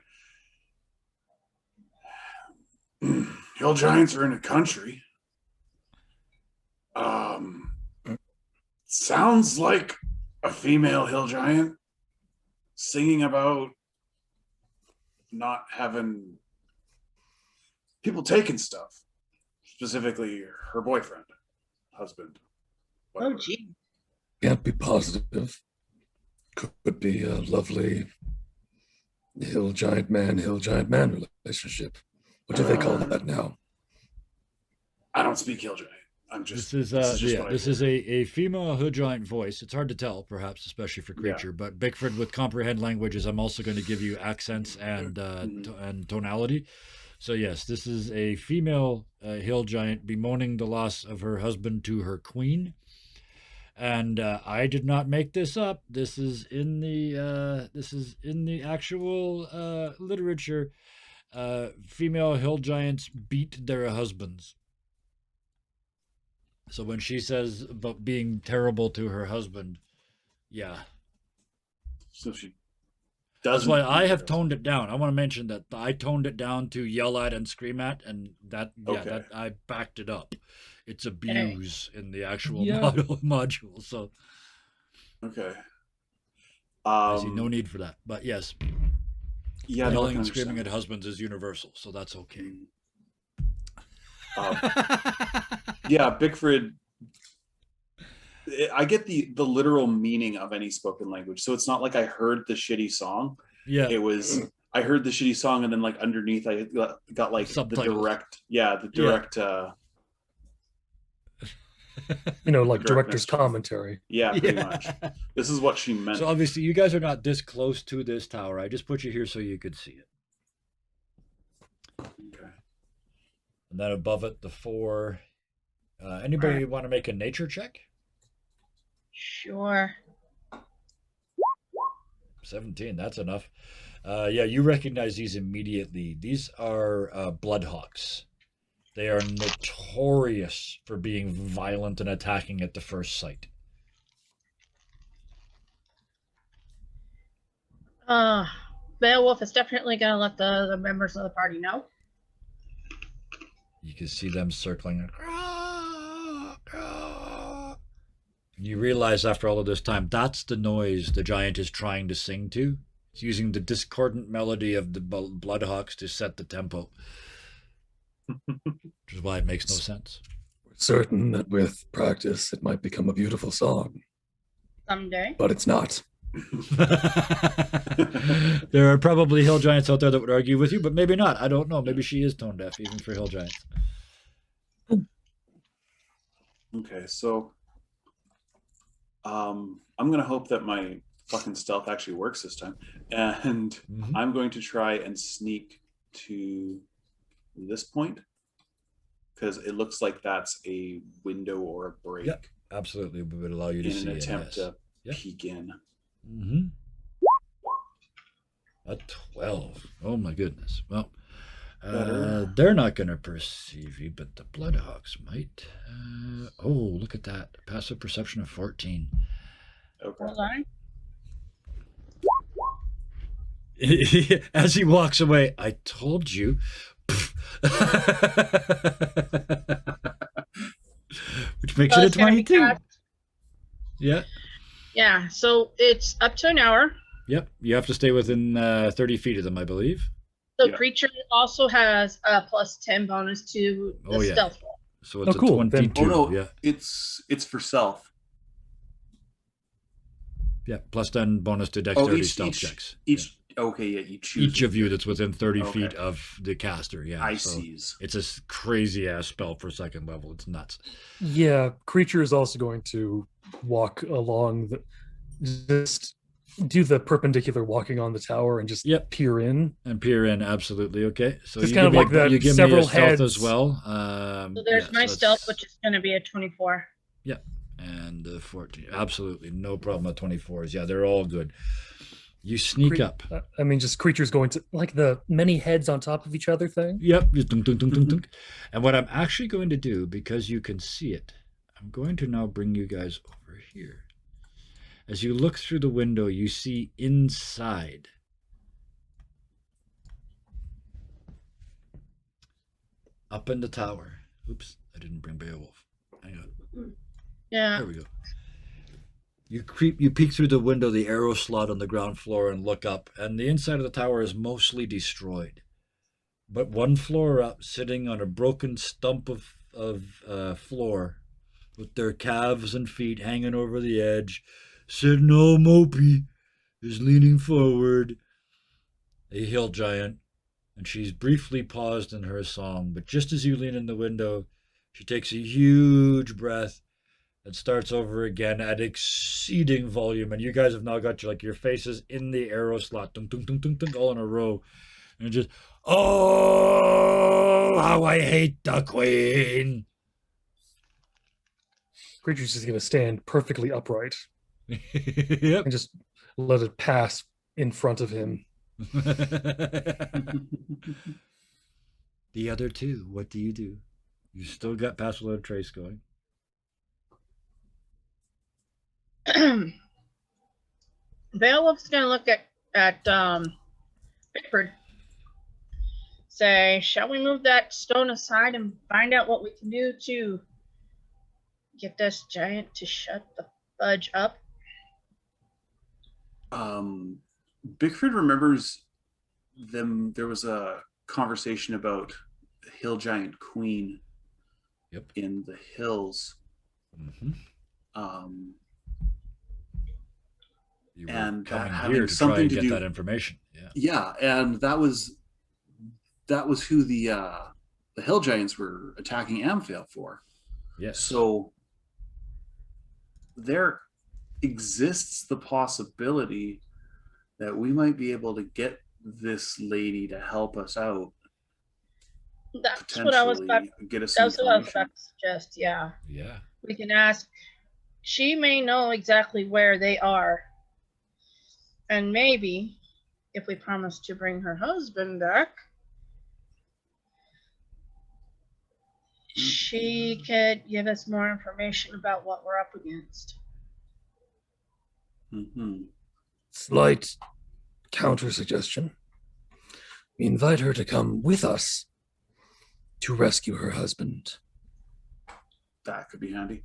hill giants are in the country. Sounds like a female hill giant singing about not having people taking stuff, specifically her boyfriend, husband. Oh, whatever. gee. Can't be positive. Could be a lovely hill giant man relationship. What do they call that now? I don't speak hill giant. I'm just. This is just what I this hear. is a female hood giant voice. It's hard to tell, perhaps, especially for Yeah. creature. But Bickford with comprehend languages, I'm also going to give you accents and and tonality. So yes, this is a female hill giant bemoaning the loss of her husband to her queen. And I did not make this up. This is in the actual literature. Female hill giants beat their husbands. So when she says about being terrible to her husband, yeah, So she that's doesn't. why I beat have her toned it down. I want to mention that I toned it down to yell at and scream at, and that Okay. that I backed it up. It's abuse in the actual Yeah. module. So Okay. I see no need for that. But yes, Yeah, no, I yelling can and screaming understand. at husbands is universal, so that's okay. Yeah, Bickford. I get the literal meaning of any spoken language, so it's not like I heard the shitty song. Yeah. It was I heard the shitty song, and then like underneath, I got like the Subtitles. direct. Yeah, the direct. Like Direct director's message. commentary. Yeah, pretty much. This is what she meant. So obviously you guys are not this close to this tower. I just put you here so you could see it. Okay. And then above it, the 4. Anybody want to make a nature check? Sure. 17, that's enough. Yeah, you recognize these immediately. These are bloodhawks. They are notorious for being violent and attacking at the first sight. Beowulf is definitely going to let the members of the party know. You can see them circling. You realize after all of this time, that's the noise the giant is trying to sing to. It's using the discordant melody of the bloodhawks to set the tempo. Which is why it makes no sense. We're certain that with practice, it might become a beautiful song, Someday. but it's not. There are probably hill giants out there that would argue with you, but maybe not. I don't know. Maybe she is tone deaf, even for hill giants. Okay, so I'm gonna hope that my fucking stealth actually works this time, and I'm going to try and sneak to this point because it looks like that's a window or a break. Yep, absolutely. We would allow you to in see an attempt it. to peek in. A 12. Oh my goodness. Well, Better. they're not going to perceive you, but the Bloodhawks might. Oh, look at that. Passive perception of 14. Okay. Hold on. As he walks away, I told you. Which makes So it a it's gonna be 22. cast- Yeah. Yeah, so it's up to an hour. Yep. You have to stay within 30 feet of them, I believe. The Yeah. creature also has a plus 10 bonus to the Oh, yeah. stealth roll. So it's Oh, cool. a Then- 22. Oh no, Yeah. it's for self. Yeah. Plus 10 bonus to Oh, dexterity stealth checks. each Okay, yeah, you choose Each of you that's within 30 feet Okay. of the caster. Yeah. I so sees. it's a crazy ass spell for second level. It's nuts. Yeah, creature is also going to walk along the, just do the perpendicular walking on the tower and just Yep. peer in. And peer in, absolutely. Okay. So Just you kind give of me like that you give me several a stealth as heads. well. So there's my so stealth, it's- which is going to be a 24. Yep. And 14. Absolutely. No problem with 24s. Yeah, they're all good. You sneak up. I mean, just creatures going to like the many heads on top of each other thing. Yep. Just dunk, dunk, dunk, dunk, dunk. And what I'm actually going to do, because you can see it, I'm going to now bring you guys over here. As you look through the window, you see inside up in the tower. Oops, I didn't bring Beowulf. Hang on. Yeah. There we go. You peek through the window, the arrow slot on the ground floor, and look up, and the inside of the tower is mostly destroyed. But one floor up, sitting on a broken stump of floor, with their calves and feet hanging over the edge, sitting all mopey, is leaning forward. A hill giant, and she's briefly paused in her song, but just as you lean in the window, she takes a huge breath and starts over again at exceeding volume. And you guys have now got your faces in the arrow slot, dunk, dunk, dunk, dunk, dunk, all in a row, and just, oh, how I hate the queen. Creature's just going to stand perfectly upright Yep. and just let it pass in front of him. The other two, what do? You still got Pass Without a Trace going. Beowulf's going to look at Pickford. Say, shall we move that stone aside and find out what we can do to get this giant to shut the fudge up? Bickford remembers them. There was a conversation about the hill giant queen. Yep. In the hills. Mm-hmm. You were And coming having here to try something and to get do- that information. Yeah. Yeah, and that was who the hill giants were attacking Amphail for. Yes. So there exists the possibility that we might be able to get this lady to help us out. That's what I was about. Potentially get us some That's what I was information. about to suggest. Yeah, Yeah. we can ask. She may know exactly where they are, and maybe if we promise to bring her husband back, she could give us more information about what we're up against. Mm-hmm. Slight counter suggestion. We invite her to come with us to rescue her husband. That could be handy.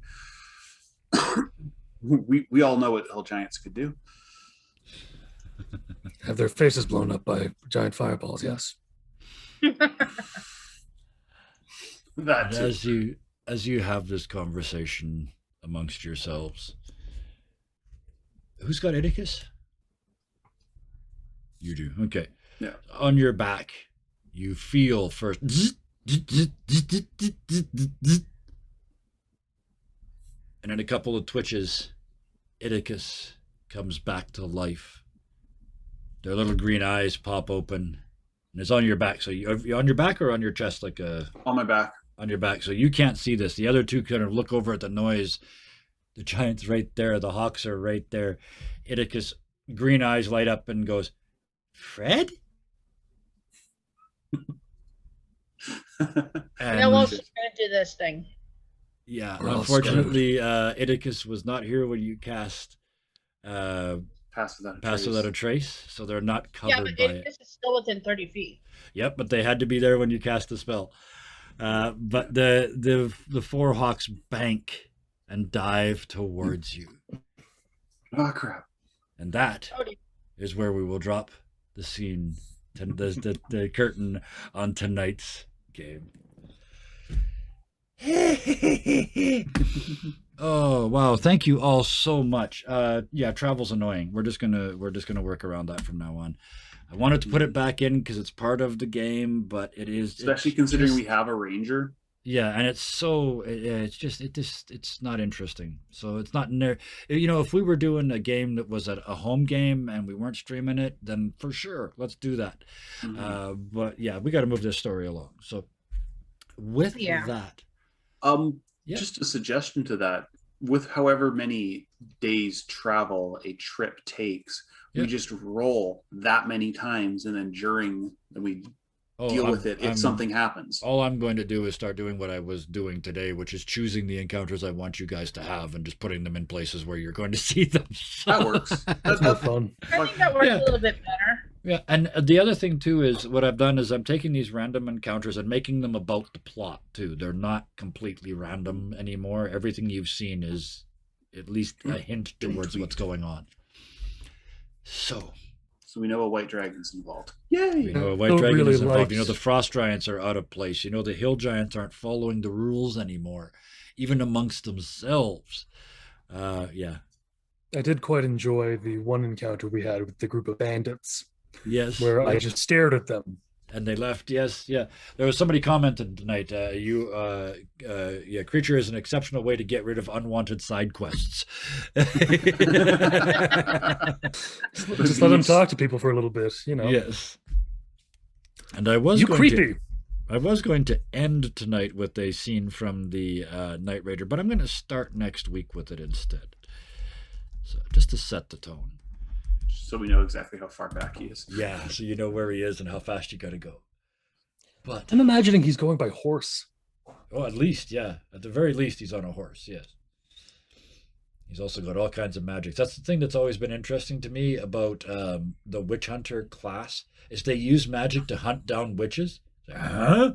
we all know what hill giants could do. Have their faces blown up by giant fireballs, yes. That And too. as you have this conversation amongst yourselves, who's got Ictus? You do. Okay. Yeah. On your back, you feel first, and in a couple of twitches, Ictus comes back to life. Their little green eyes pop open, and it's on your back. So you're on your back or on your chest, like On my back. on your back. So you can't see this. The other two kind of look over at the noise. The giant's right there. The hawks are right there. Ictus, green eyes light up and goes, Fred? And Yeah, well, she's gonna do this thing. yeah, We're all unfortunately, Ictus was not here when you cast Pass without a Pass trace. Without a Trace, so they're not Yeah, covered but by it. this is still within 30 feet. Yep, but they had to be there when you cast the spell. But the four hawks bank and dive towards you, Oh crap. and that Oh, dear. is where we will drop the scene, the curtain on tonight's game. Oh wow! Thank you all so much. Yeah, travel's annoying. We're just gonna work around that from now on. I wanted to put it back in because it's part of the game, but Especially it's considering just, we have a ranger. yeah, and it's so it's not interesting. So it's not near. You know, if we were doing a game that was a home game and we weren't streaming it, then for sure, let's do that. But yeah, we got to move this story along. So with Yeah. that, yeah. Just a suggestion to that. With however many days travel a trip takes, Yeah. we just roll that many times, and then we Oh, deal with it if something happens. All I'm going to do is start doing what I was doing today, which is choosing the encounters I want you guys to have and just putting them in places where you're going to see them. That works. That's more fun. I think that works Yeah. a little bit better. Yeah, and the other thing too is what I've done is I'm taking these random encounters and making them about the plot too. They're not completely random anymore. Everything you've seen is at least a hint towards what's going on. So we know a white dragon's involved. you Yay! know, a white Don't dragon really is involved. You know, like- the frost giants are out of place. You know, the hill giants aren't following the rules anymore, even amongst themselves. Yeah. I did quite enjoy the one encounter we had with the group of bandits, Yes. where I yep. just stared at them. And they left. Yes, yeah. There was somebody commented tonight. Creature is an exceptional way to get rid of unwanted side quests. Just let them talk to people for a little bit, you know. Yes. And I was You going creepy. I was going to end tonight with a scene from the Night Raider, but I'm going to start next week with it instead. So just to set the tone. So we know exactly how far back he is. Yeah, so you know where he is and how fast you got to go. But I'm imagining he's going by horse. oh, at least, yeah. At the very least, he's on a horse, yes. He's also got all kinds of magics. That's the thing that's always been interesting to me about the witch hunter class, is they use magic to hunt down witches. Huh?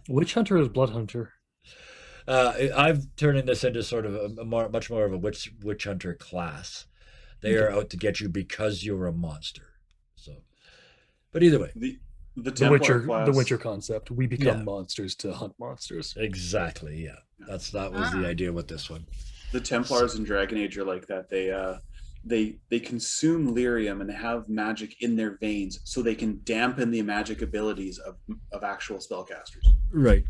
Witch hunter is blood hunter. I've turning this into sort of much more of a witch hunter class. They are out to get you because you're a monster. So, but either way, The The Templar class. the Witcher concept. We become Yeah. monsters to hunt monsters. exactly, yeah. That was the idea with this one. The Templars in Dragon Age are like that. They consume lyrium and have magic in their veins, so they can dampen the magic abilities of actual spellcasters. Right.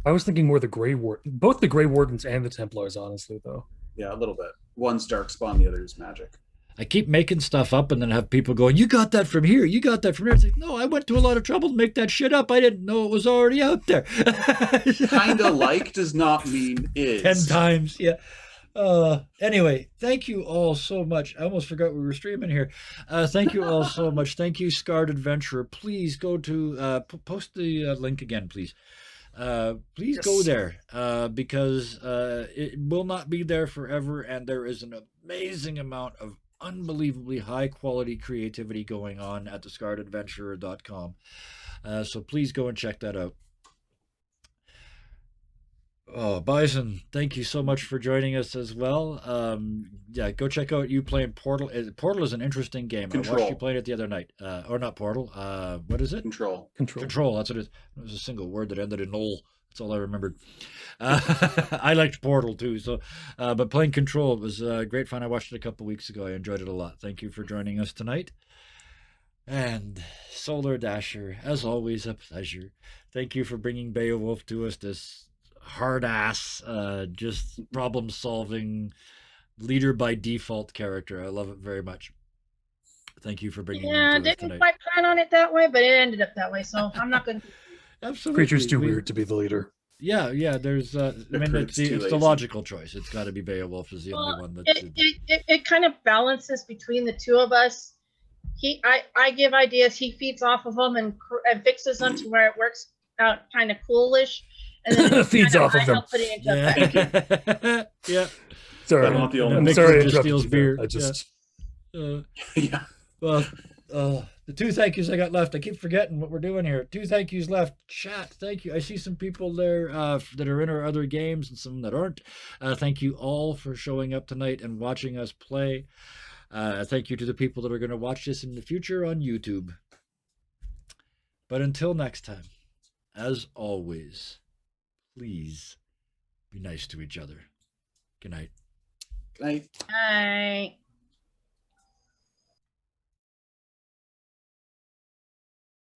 I was thinking more the Grey Ward, both the Grey Wardens and the Templars, honestly, though. Yeah, a little bit. One's darkspawn, the other is magic. I keep making stuff up and then have people going, "You got that from here. You got that from here." It's like, no, I went to a lot of trouble to make that shit up. I didn't know it was already out there. Kinda like does not mean is. 10 times, yeah. Anyway, thank you all so much. I almost forgot we were streaming here. Thank you all so much. Thank you, Scarred Adventurer. Please go to post the link again, please. Please go there because it will not be there forever, and there is an amazing amount of unbelievably high quality creativity going on at thescarredadventurer.com. So please go and check that out. Oh, Bison, thank you so much for joining us as well. Yeah, go check out you playing Portal. Portal is an interesting game. I watched Control. you playing it the other night. Or not Portal. What is it? Control. Control. That's what it is. It was a single word that ended in "ol." That's all I remembered. I liked Portal too. So, but playing Control was great fun. I watched it a couple weeks ago. I enjoyed it a lot. Thank you for joining us tonight. And Solar Dasher, as always, a pleasure. Thank you for bringing Beowulf to us. This hard ass, just problem solving, leader by default character. I love it very much. Thank you for bringing Yeah, him to us didn't tonight. quite plan on it that way, but it ended up that way. So I'm not going to. Absolutely. Creature's too weird to be the leader. Yeah, yeah. There's, I mean, It's too it's the lazy. logical choice. It's got to be Beowulf is the only one that's. It kind of balances between the two of us. I give ideas, he feeds off of them and fixes them to where it works out kind of coolish, and then Feeds kind off of I them. help put it into effect. Yeah. Yeah. Sorry, I'm not the only I'm one. sorry I Bigfoot just interrupted steals you there. beer. I just Yeah. Well, the two thank yous I got left. I keep forgetting what we're doing here. Two thank yous left. Chat, thank you. I see some people there that are in our other games and some that aren't. Thank you all for showing up tonight and watching us play. Thank you to the people that are going to watch this in the future on YouTube. But until next time, as always, please be nice to each other. Good night. Good night. All right.